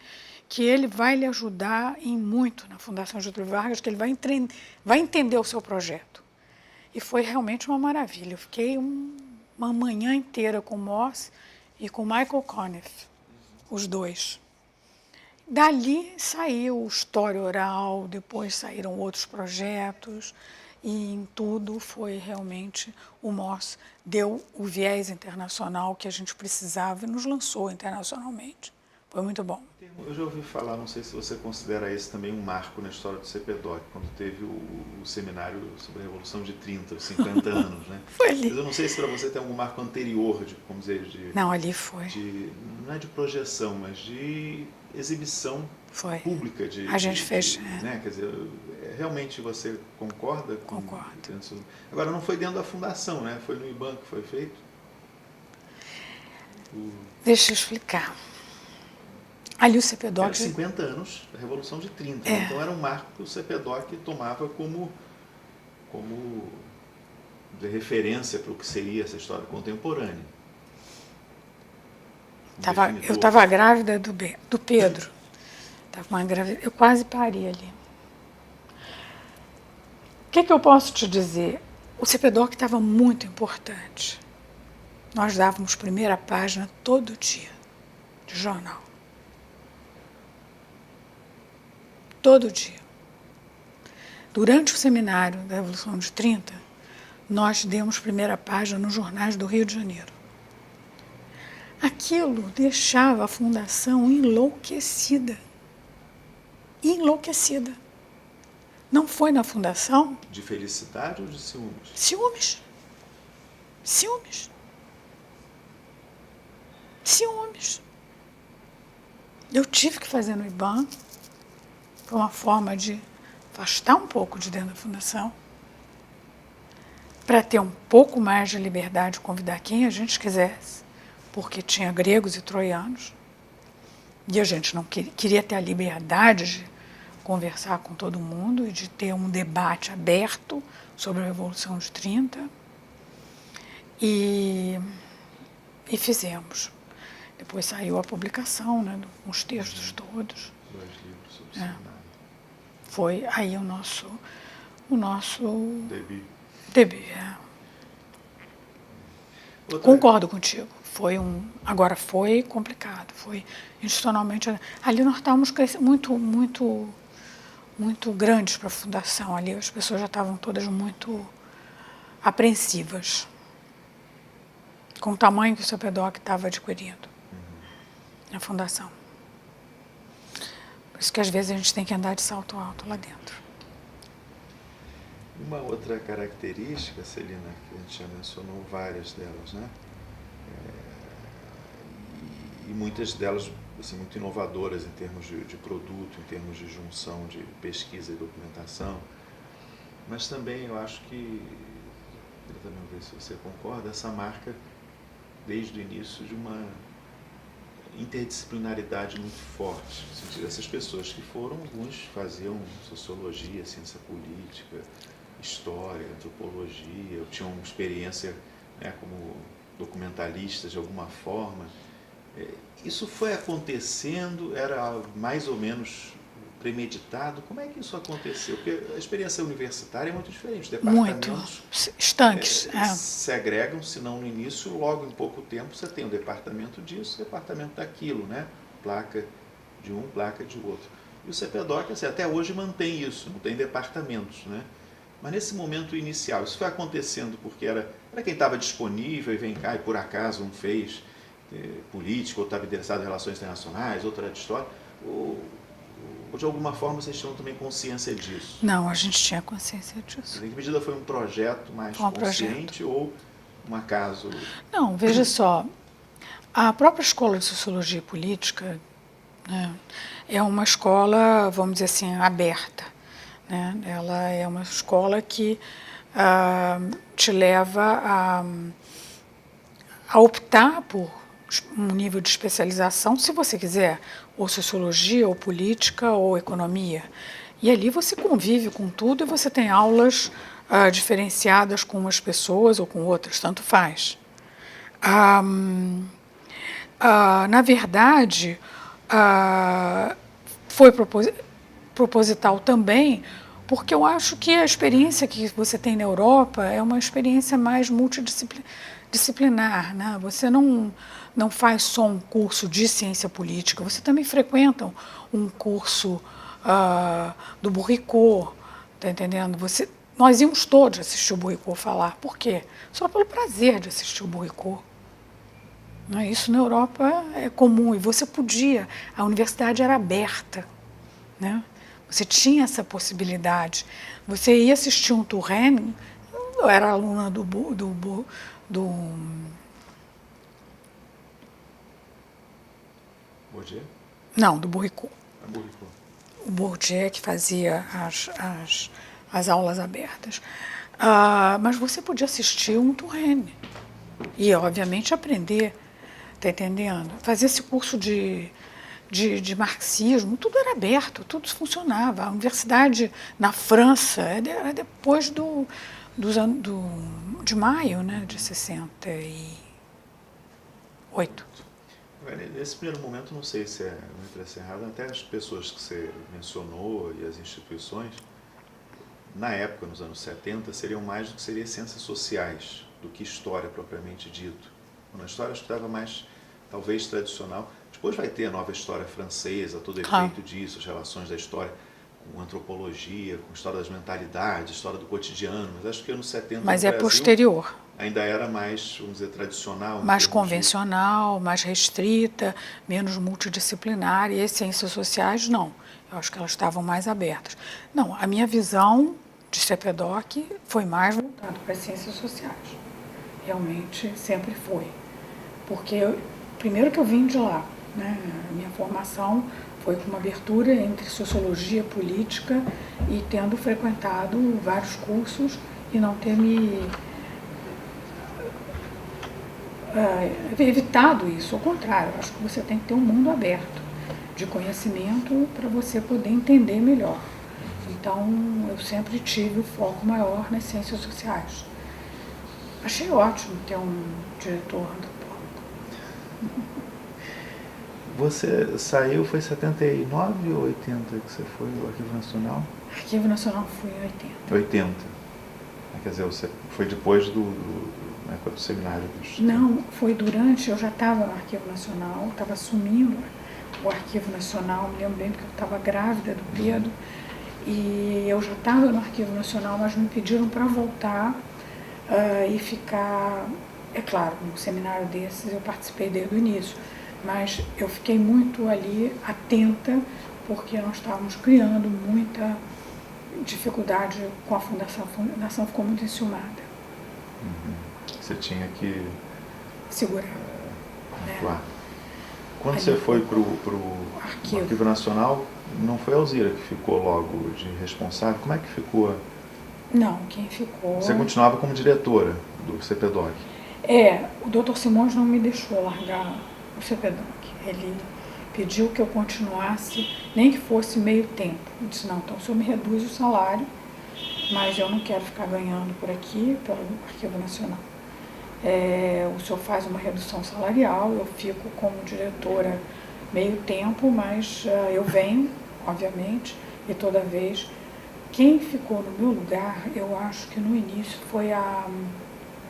S2: que ele vai lhe ajudar em muito na Fundação Getúlio Vargas, que ele vai entender o seu projeto. E foi realmente uma maravilha. Eu fiquei uma manhã inteira com o Morse e com o Michael Conniff, os 2. Dali saiu História Oral, depois saíram outros projetos, e em tudo foi realmente o Morse deu o viés internacional que a gente precisava e nos lançou internacionalmente. Foi muito bom.
S1: Eu já ouvi falar, não sei se você considera esse também um marco na história do CPDOC, quando teve o seminário sobre a Revolução de 30, os 50 anos, né?
S2: Foi ali.
S1: Mas eu não sei se para você tem algum marco anterior, vamos dizer,
S2: Não, ali foi.
S1: Não é de projeção, mas de exibição pública.
S2: A gente fez.
S1: Né? Quer dizer, realmente você concorda?
S2: Concordo.
S1: Agora, não foi dentro da fundação, né? Foi no IBAN que foi feito?
S2: Deixa eu explicar. Ali o CPDOC...
S1: Era 50 anos da Revolução de 30. Então era um marco que o CPDOC tomava como de referência para o que seria essa história contemporânea.
S2: Eu estava grávida do Pedro. Eu quase parei ali. O que eu posso te dizer? O CPDOC estava muito importante. Nós dávamos primeira página todo dia de jornal. Todo dia. Durante o seminário da Revolução de 30, nós demos primeira página nos jornais do Rio de Janeiro. Aquilo deixava a fundação enlouquecida. Enlouquecida. Não foi na fundação?
S1: De felicidade ou de ciúmes?
S2: Ciúmes. Ciúmes. Ciúmes. Eu tive que fazer no IBAN, foi uma forma de afastar um pouco de dentro da fundação, para ter um pouco mais de liberdade de convidar quem a gente quisesse, porque tinha gregos e troianos, e a gente não queria ter a liberdade de conversar com todo mundo e de ter um debate aberto sobre a Revolução de 30, e fizemos. Depois saiu a publicação, né, com os textos todos.
S1: 2 livros sobre o seminário.
S2: Foi aí o nosso
S1: Debut.
S2: Concordo contigo. Agora foi complicado, foi institucionalmente. Ali nós estávamos muito grandes para a fundação. Ali as pessoas já estavam todas muito apreensivas com o tamanho que o CPDOC estava adquirindo na fundação. Por isso que às vezes a gente tem que andar de salto alto lá dentro.
S1: Uma outra característica, Celina, que a gente já mencionou várias delas, né? E muitas delas assim, muito inovadoras em termos de produto, em termos de junção de pesquisa e documentação, mas também eu acho que, queria também ver se você concorda, essa marca desde o início de uma interdisciplinaridade muito forte. No sentido, essas pessoas que foram, alguns faziam sociologia, ciência política, história, antropologia, tinham experiência, né, como documentalistas de alguma forma. Isso foi acontecendo, era mais ou menos premeditado? Como é que isso aconteceu? Porque a experiência universitária é muito diferente. Departamentos
S2: muito estanques.
S1: Se agregam, se não no início, logo em pouco tempo você tem um departamento disso, departamento daquilo, né? Placa de um, placa de outro. E o CPDOC, assim, até hoje mantém isso, não tem departamentos, né? Mas nesse momento inicial, isso foi acontecendo porque era quem estava disponível e vem cá e por acaso um fez política, outro estava interessado em relações internacionais, outro era de história, ou de alguma forma vocês tinham também consciência disso?
S2: Não, a gente tinha consciência disso.
S1: Em que medida foi um projeto mais consciente ou um acaso?
S2: Não, veja só, a própria Escola de Sociologia e Política, né, é uma escola, vamos dizer assim, aberta. Né? Ela é uma escola que te leva a optar por um nível de especialização, se você quiser, ou sociologia, ou política, ou economia. E ali você convive com tudo e você tem aulas diferenciadas com umas pessoas ou com outras, tanto faz. Na verdade, foi proposital também, porque eu acho que a experiência que você tem na Europa é uma experiência mais multidisciplinar, né? Você não faz só um curso de ciência política, você também frequenta um curso do Bourricot, tá entendendo? Nós íamos todos assistir o Bourricot falar. Por quê? Só pelo prazer de assistir o Bourricot. Isso na Europa é comum, e você podia, a universidade era aberta, né? Você tinha essa possibilidade. Você ia assistir um Touraine, eu era aluna do
S1: Bourdieu?
S2: Não, do Bourricot.
S1: Bourricot.
S2: O Bourdieu que fazia as aulas abertas. Mas você podia assistir um Touraine e, obviamente, aprender, tá entendendo? Fazer esse curso de marxismo, tudo era aberto, tudo funcionava. A universidade na França era depois de maio, né, de 68.
S1: Nesse primeiro momento, não sei se é muito errado, até as pessoas que você mencionou e as instituições, na época, nos anos 70, seriam mais do que seria ciências sociais, do que história propriamente dito. Na história, acho que estava mais, talvez, tradicional. Depois vai ter a nova história francesa, todo efeito disso, as relações da história. com antropologia, com história das mentalidades, história do cotidiano, mas acho que nos 70
S2: Mas
S1: no
S2: é
S1: Brasil
S2: posterior.
S1: ainda era mais, vamos dizer, tradicional.
S2: Mais convencional, mais restrita, menos multidisciplinar, e as ciências sociais não. Eu acho que elas estavam mais abertas. Não, a minha visão de CPDOC foi mais voltada para as ciências sociais. Realmente sempre foi. Porque, primeiro que eu vim de lá, né? A minha formação foi com uma abertura entre sociologia, política, e tendo frequentado vários cursos e não ter me evitado isso. Ao contrário, acho que você tem que ter um mundo aberto de conhecimento para você poder entender melhor. Então, eu sempre tive o foco maior nas ciências sociais. Achei ótimo ter um diretor do banco.
S3: Você saiu, foi 79 ou 80 que você foi ao Arquivo Nacional?
S2: Arquivo Nacional fui em 80.
S3: 80. Quer dizer, você foi depois na época do seminário dos...
S2: Não, foi durante, eu já estava no Arquivo Nacional, estava assumindo o Arquivo Nacional, me lembro bem porque eu estava grávida do Pedro, e eu já estava no Arquivo Nacional, mas me pediram para voltar e ficar, é claro, num seminário desses eu participei desde o início, mas eu fiquei muito ali atenta, porque nós estávamos criando muita dificuldade com a fundação. A fundação ficou muito enciumada.
S3: Você tinha que
S2: segurar.
S3: atuar. Quando você foi para o Arquivo Nacional, não foi a Alzira que ficou logo de responsável? Como é que ficou?
S2: Não, quem ficou...
S3: Você continuava como diretora do CPDOC?
S2: O doutor Simões não me deixou largar o CPDOC. Ele pediu que eu continuasse, nem que fosse meio tempo. Eu disse, não, então o senhor me reduz o salário, mas eu não quero ficar ganhando por aqui, pelo Arquivo Nacional. O senhor faz uma redução salarial, eu fico como diretora meio tempo, mas eu venho, obviamente, e toda vez. Quem ficou no meu lugar, eu acho que no início foi a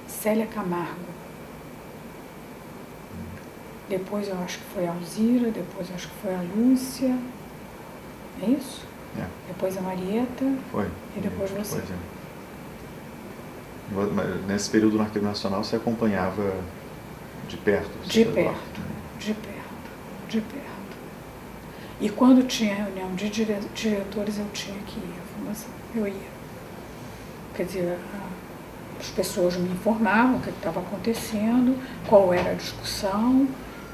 S2: Célia Camargo. Depois eu acho que foi a Alzira, depois eu acho que foi a Lúcia, é isso? Depois a Marieta.
S3: Foi.
S2: E depois você.
S3: Nesse período no Arquivo Nacional você acompanhava de perto?
S2: De perto. E quando tinha reunião de diretores, eu tinha que ir à fundação. Eu ia. Quer dizer, as pessoas me informavam o que estava acontecendo, qual era a discussão,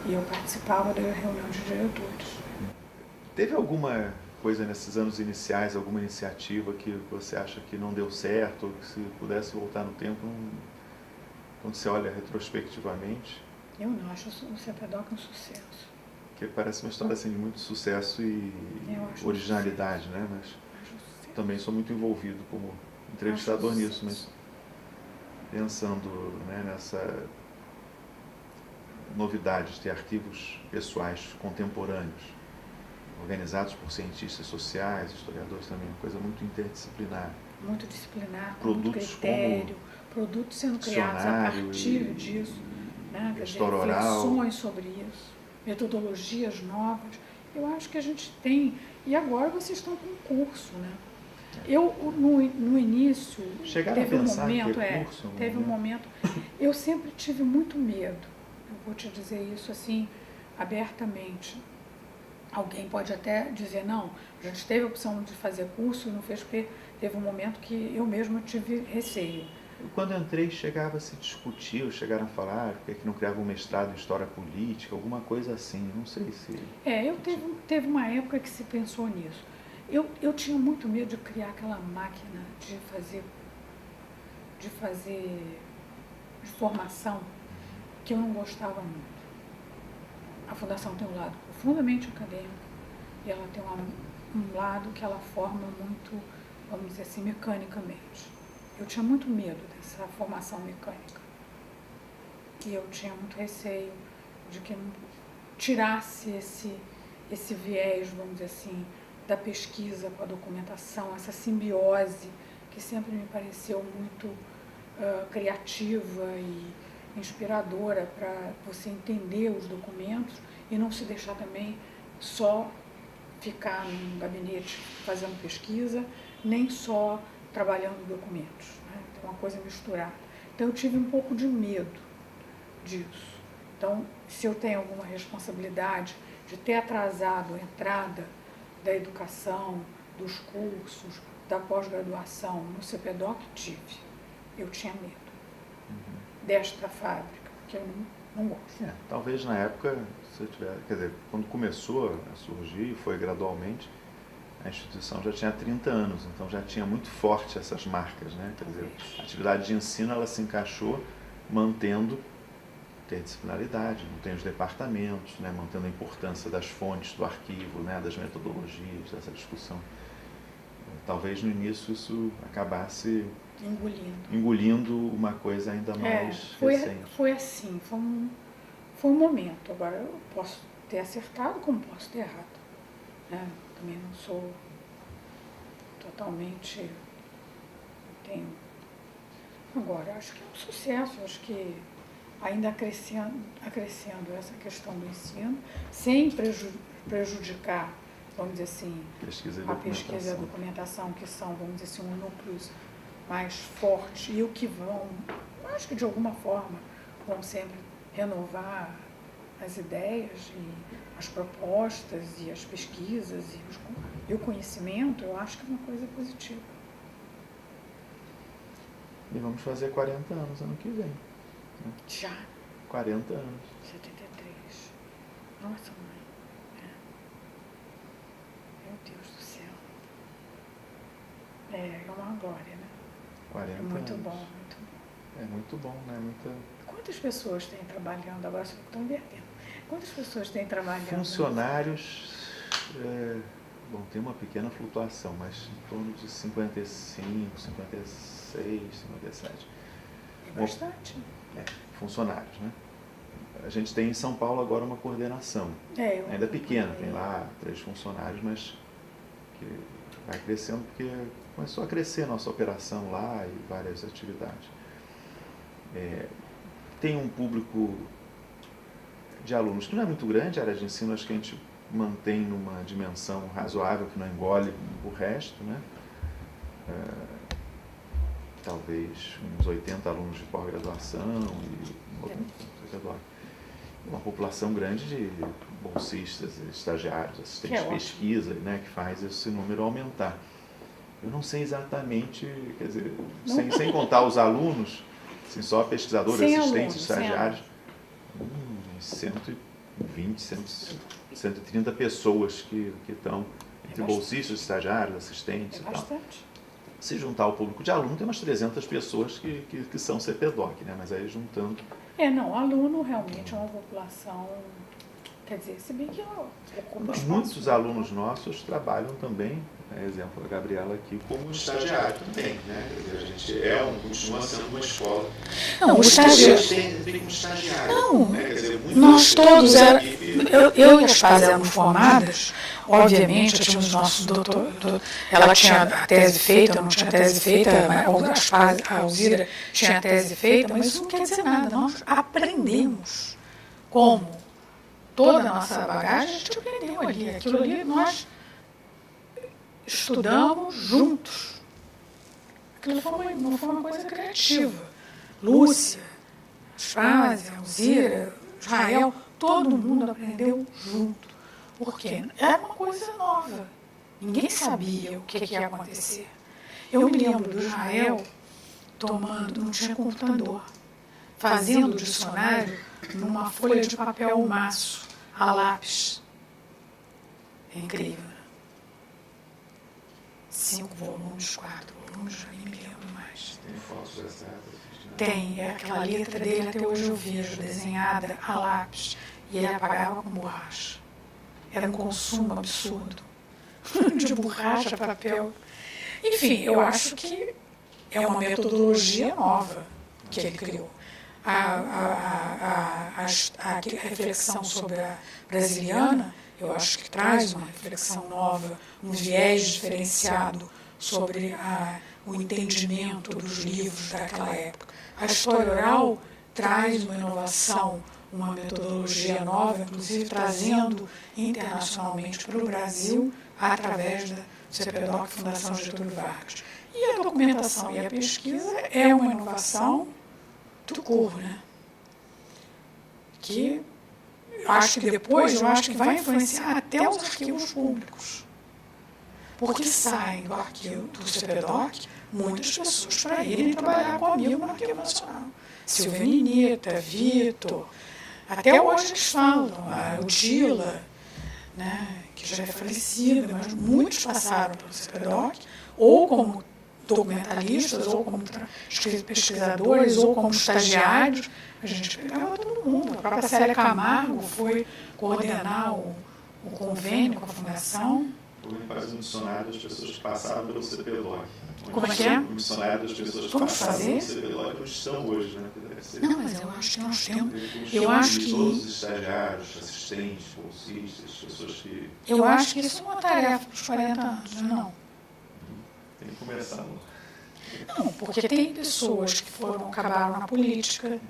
S2: e eu participava da reunião de diretores.
S3: Teve alguma coisa nesses anos iniciais, alguma iniciativa que você acha que não deu certo, ou que se pudesse voltar no tempo, quando você olha retrospectivamente?
S2: Eu não, acho o CPDOC um sucesso.
S3: Que parece uma história assim, de muito sucesso e originalidade, né? Mas também sou muito envolvido como entrevistador nisso, mas pensando, né, nessa novidade de ter arquivos pessoais contemporâneos, organizados por cientistas sociais, historiadores também, uma coisa muito interdisciplinar.
S2: Muito disciplinar,
S3: produtos
S2: muito critério, produtos sendo criados a partir disso, né? Reflexões sobre isso, metodologias novas. Eu acho que a gente tem, e agora vocês estão com um curso, né? Eu, no início, teve um momento, eu sempre tive muito medo, eu vou te dizer isso assim, abertamente. Alguém pode até dizer, não, a gente teve a opção de fazer curso, não fez porque teve um momento que eu mesma tive receio.
S3: Quando entrei, chegava a se discutir, ou chegaram a falar, por que não criava um mestrado em História Política, alguma coisa assim, não sei se...
S2: Teve uma época que se pensou nisso. Eu tinha muito medo de criar aquela máquina de formação que eu não gostava muito. A Fundação tem um lado profundamente acadêmico e ela tem um lado que ela forma muito, vamos dizer assim, mecanicamente. Eu tinha muito medo dessa formação mecânica. E eu tinha muito receio de que tirasse esse viés, vamos dizer assim, da pesquisa com a documentação, essa simbiose que sempre me pareceu muito criativa e inspiradora para você entender os documentos e não se deixar também só ficar num gabinete fazendo pesquisa, nem só trabalhando documentos, né? Então, uma coisa misturada. Então, eu tive um pouco de medo disso. Então, se eu tenho alguma responsabilidade de ter atrasado a entrada da educação, dos cursos, da pós-graduação no CPDOC, eu tinha medo desta fábrica, que eu não gosto.
S3: Talvez na época, se eu tiver, quer dizer, quando começou a surgir, e foi gradualmente, a instituição já tinha 30 anos, então já tinha muito forte essas marcas, né? Quer dizer, a atividade de ensino ela se encaixou mantendo interdisciplinaridade, mantendo os departamentos, né? Mantendo a importância das fontes do arquivo, né? Das metodologias, dessa discussão. Talvez no início isso acabasse engolindo uma coisa ainda mais recente.
S2: Foi assim, foi um momento. Agora eu posso ter acertado como posso ter errado, né? Também não sou totalmente, agora acho que é um sucesso, acho que ainda acrescendo essa questão do ensino, sem prejudicar, vamos dizer assim, a pesquisa e a documentação, que são, vamos dizer assim, núcleos mais fortes e o que vão, acho que de alguma forma, vão sempre renovar as ideias e as propostas e as pesquisas e o conhecimento, eu acho que é uma coisa positiva.
S3: E vamos fazer 40 anos ano que vem. Né?
S2: Já?
S3: 40 anos.
S2: 73. Nossa, mãe. Meu Deus do céu. É uma glória, né?
S3: 40
S2: muito
S3: anos.
S2: Bom, muito bom.
S3: É muito bom, né?
S2: Quantas pessoas têm trabalhando? Agora vocês estão invertendo. Quantas pessoas têm trabalhando?
S3: Funcionários, tem uma pequena flutuação, mas em torno de 55, 56, 57.
S2: É bastante.
S3: Funcionários, né? A gente tem em São Paulo agora uma coordenação, ainda pequena, tem lá 3 funcionários, mas que vai crescendo porque começou a crescer a nossa operação lá e várias atividades. Tem um público de alunos que não é muito grande, a área de ensino acho que a gente mantém numa dimensão razoável, que não engole o resto, né? Talvez uns 80 alunos de pós-graduação e uma população grande de bolsistas, estagiários, assistentes de pesquisa, né, que faz esse número aumentar. Eu não sei exatamente, quer dizer, sem contar os alunos, assim, só pesquisadores, assistentes, estagiários, 120, 130 pessoas que estão entre bolsistas, estagiários, assistentes e tal. Se juntar o público de aluno, tem umas 300 pessoas que são CPDOC, né? Mas aí juntando...
S2: aluno realmente é uma população, quer dizer, se bem que
S3: muitos alunos nossos trabalham também, exemplo, a Gabriela aqui, como estagiário também, né? A gente continua sendo uma escola.
S2: Não, o estagiário...
S3: Tem como estagiário.
S2: Não,
S3: né? Quer dizer,
S2: nós todos eu e as pais éramos formadas, obviamente, tínhamos nossos ela tinha a tese feita, eu não tinha a tese feita, a Alzira tinha a tese feita, mas isso não quer dizer nada, nós aprendemos como toda a nossa bagagem, a gente aprendeu ali, aquilo ali nós estudamos juntos. Aquilo foi uma coisa criativa. Lúcia, Aspásia, Alzira, Israel, todo mundo aprendeu junto. Por quê? Era uma coisa nova. Ninguém sabia o que ia acontecer. Eu me lembro do Israel não tinha computador, fazendo o dicionário numa folha de papel maço, a lápis. É incrível. 5 volumes, 4 volumes, já nem me lembro mais.
S3: Tem fotos dessa época?
S2: Tem, aquela letra dele até hoje eu vejo, desenhada a lápis, e ele apagava com borracha. Era um consumo absurdo de borracha, papel. Enfim, eu acho que é uma metodologia nova que ele criou. A reflexão sobre a brasiliana, eu acho que traz uma reflexão nova, um viés diferenciado sobre o entendimento dos livros daquela época. A história oral traz uma inovação, uma metodologia nova, inclusive trazendo internacionalmente para o Brasil, através da CPDOC, Fundação Getúlio Vargas. E a documentação e a pesquisa é uma inovação do curso, né? Que eu acho que vai influenciar até os arquivos públicos. Porque saem do arquivo do CPDOC muitas pessoas para irem trabalhar comigo no Arquivo Nacional. Silvia Ninita, Vitor, até hoje eles falam, o Dila, né, que já é falecida, mas muitos passaram pelo CPDOC, ou como documentalistas, ou como pesquisadores, ou como estagiários. A gente pegava todo mundo. A própria Célia Camargo foi coordenar o convênio com a Fundação.
S3: Faz um dicionário das pessoas que passaram pelo CPDOC.
S2: Como é que é?
S3: Um dicionário das pessoas que
S2: Vamos
S3: passaram
S2: fazer?
S3: pelo CPDOC, onde estão hoje, né?
S2: Não, mas eu acho que nós temos. Eu acho que.
S3: Todos os estagiários, assistentes, bolsistas, pessoas que.
S2: Eu acho que isso é uma tarefa para os 40 anos, não?
S3: Tem que começar.
S2: Não, porque tem pessoas que acabaram na política,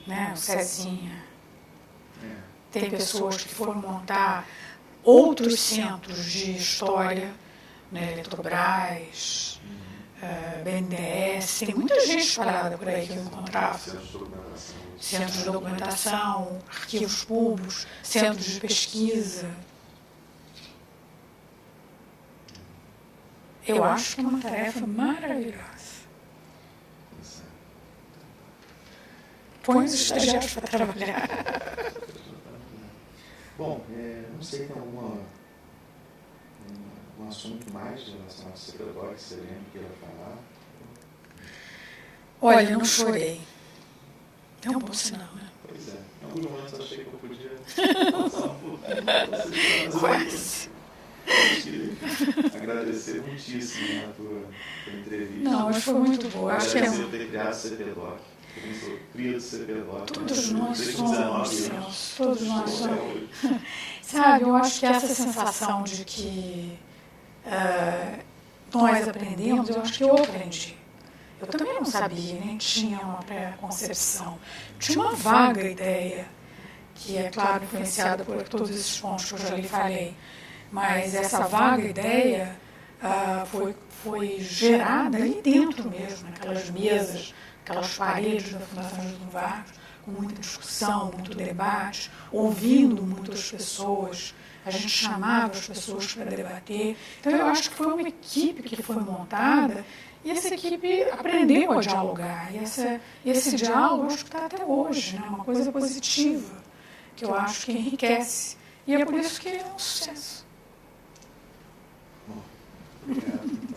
S2: né? O Cezinha. Tem pessoas que foram montar outros centros de história, né? Eletrobras, BNDES, tem muita gente espalhada por aí que eu encontrava. Centros de documentação, arquivos públicos, centros de pesquisa. Eu acho que é uma tarefa maravilhosa. Põe os estagiários para trabalhar.
S3: Bom, não sei se tem um assunto mais em relação ao CPDOC que você lembra que ia falar.
S2: Olha, não chorei. É um bom sinal, né?
S3: Pois é. Em alguns momentos eu achei que eu podia passar um pouco.
S2: Quase.
S3: Agradecer muitíssimo a tua entrevista.
S2: Não, mas foi muito boa. Acho que
S3: Agradecer por ter criado o CPDOC. Eu sou cria do CPDOC.
S2: Todos nós somos, Celso. Todos nós somos. Sabe, eu acho que essa sensação de que nós aprendemos, eu acho que eu aprendi. Eu também não sabia, nem tinha uma pré-concepção. Tinha uma vaga ideia, que é, claro, influenciada por todos esses pontos que eu já lhe falei. Mas essa vaga ideia foi gerada ali dentro mesmo, naquelas mesas, aquelas paredes da Fundação Getúlio Vargas, com muita discussão, muito debate, ouvindo muitas pessoas. A gente chamava as pessoas para debater. Então, eu acho que foi uma equipe que foi montada e essa equipe aprendeu a dialogar. E esse diálogo, eu acho que está até hoje, né? Uma coisa positiva, que eu acho que enriquece. E é por isso que é um sucesso.
S3: Obrigado.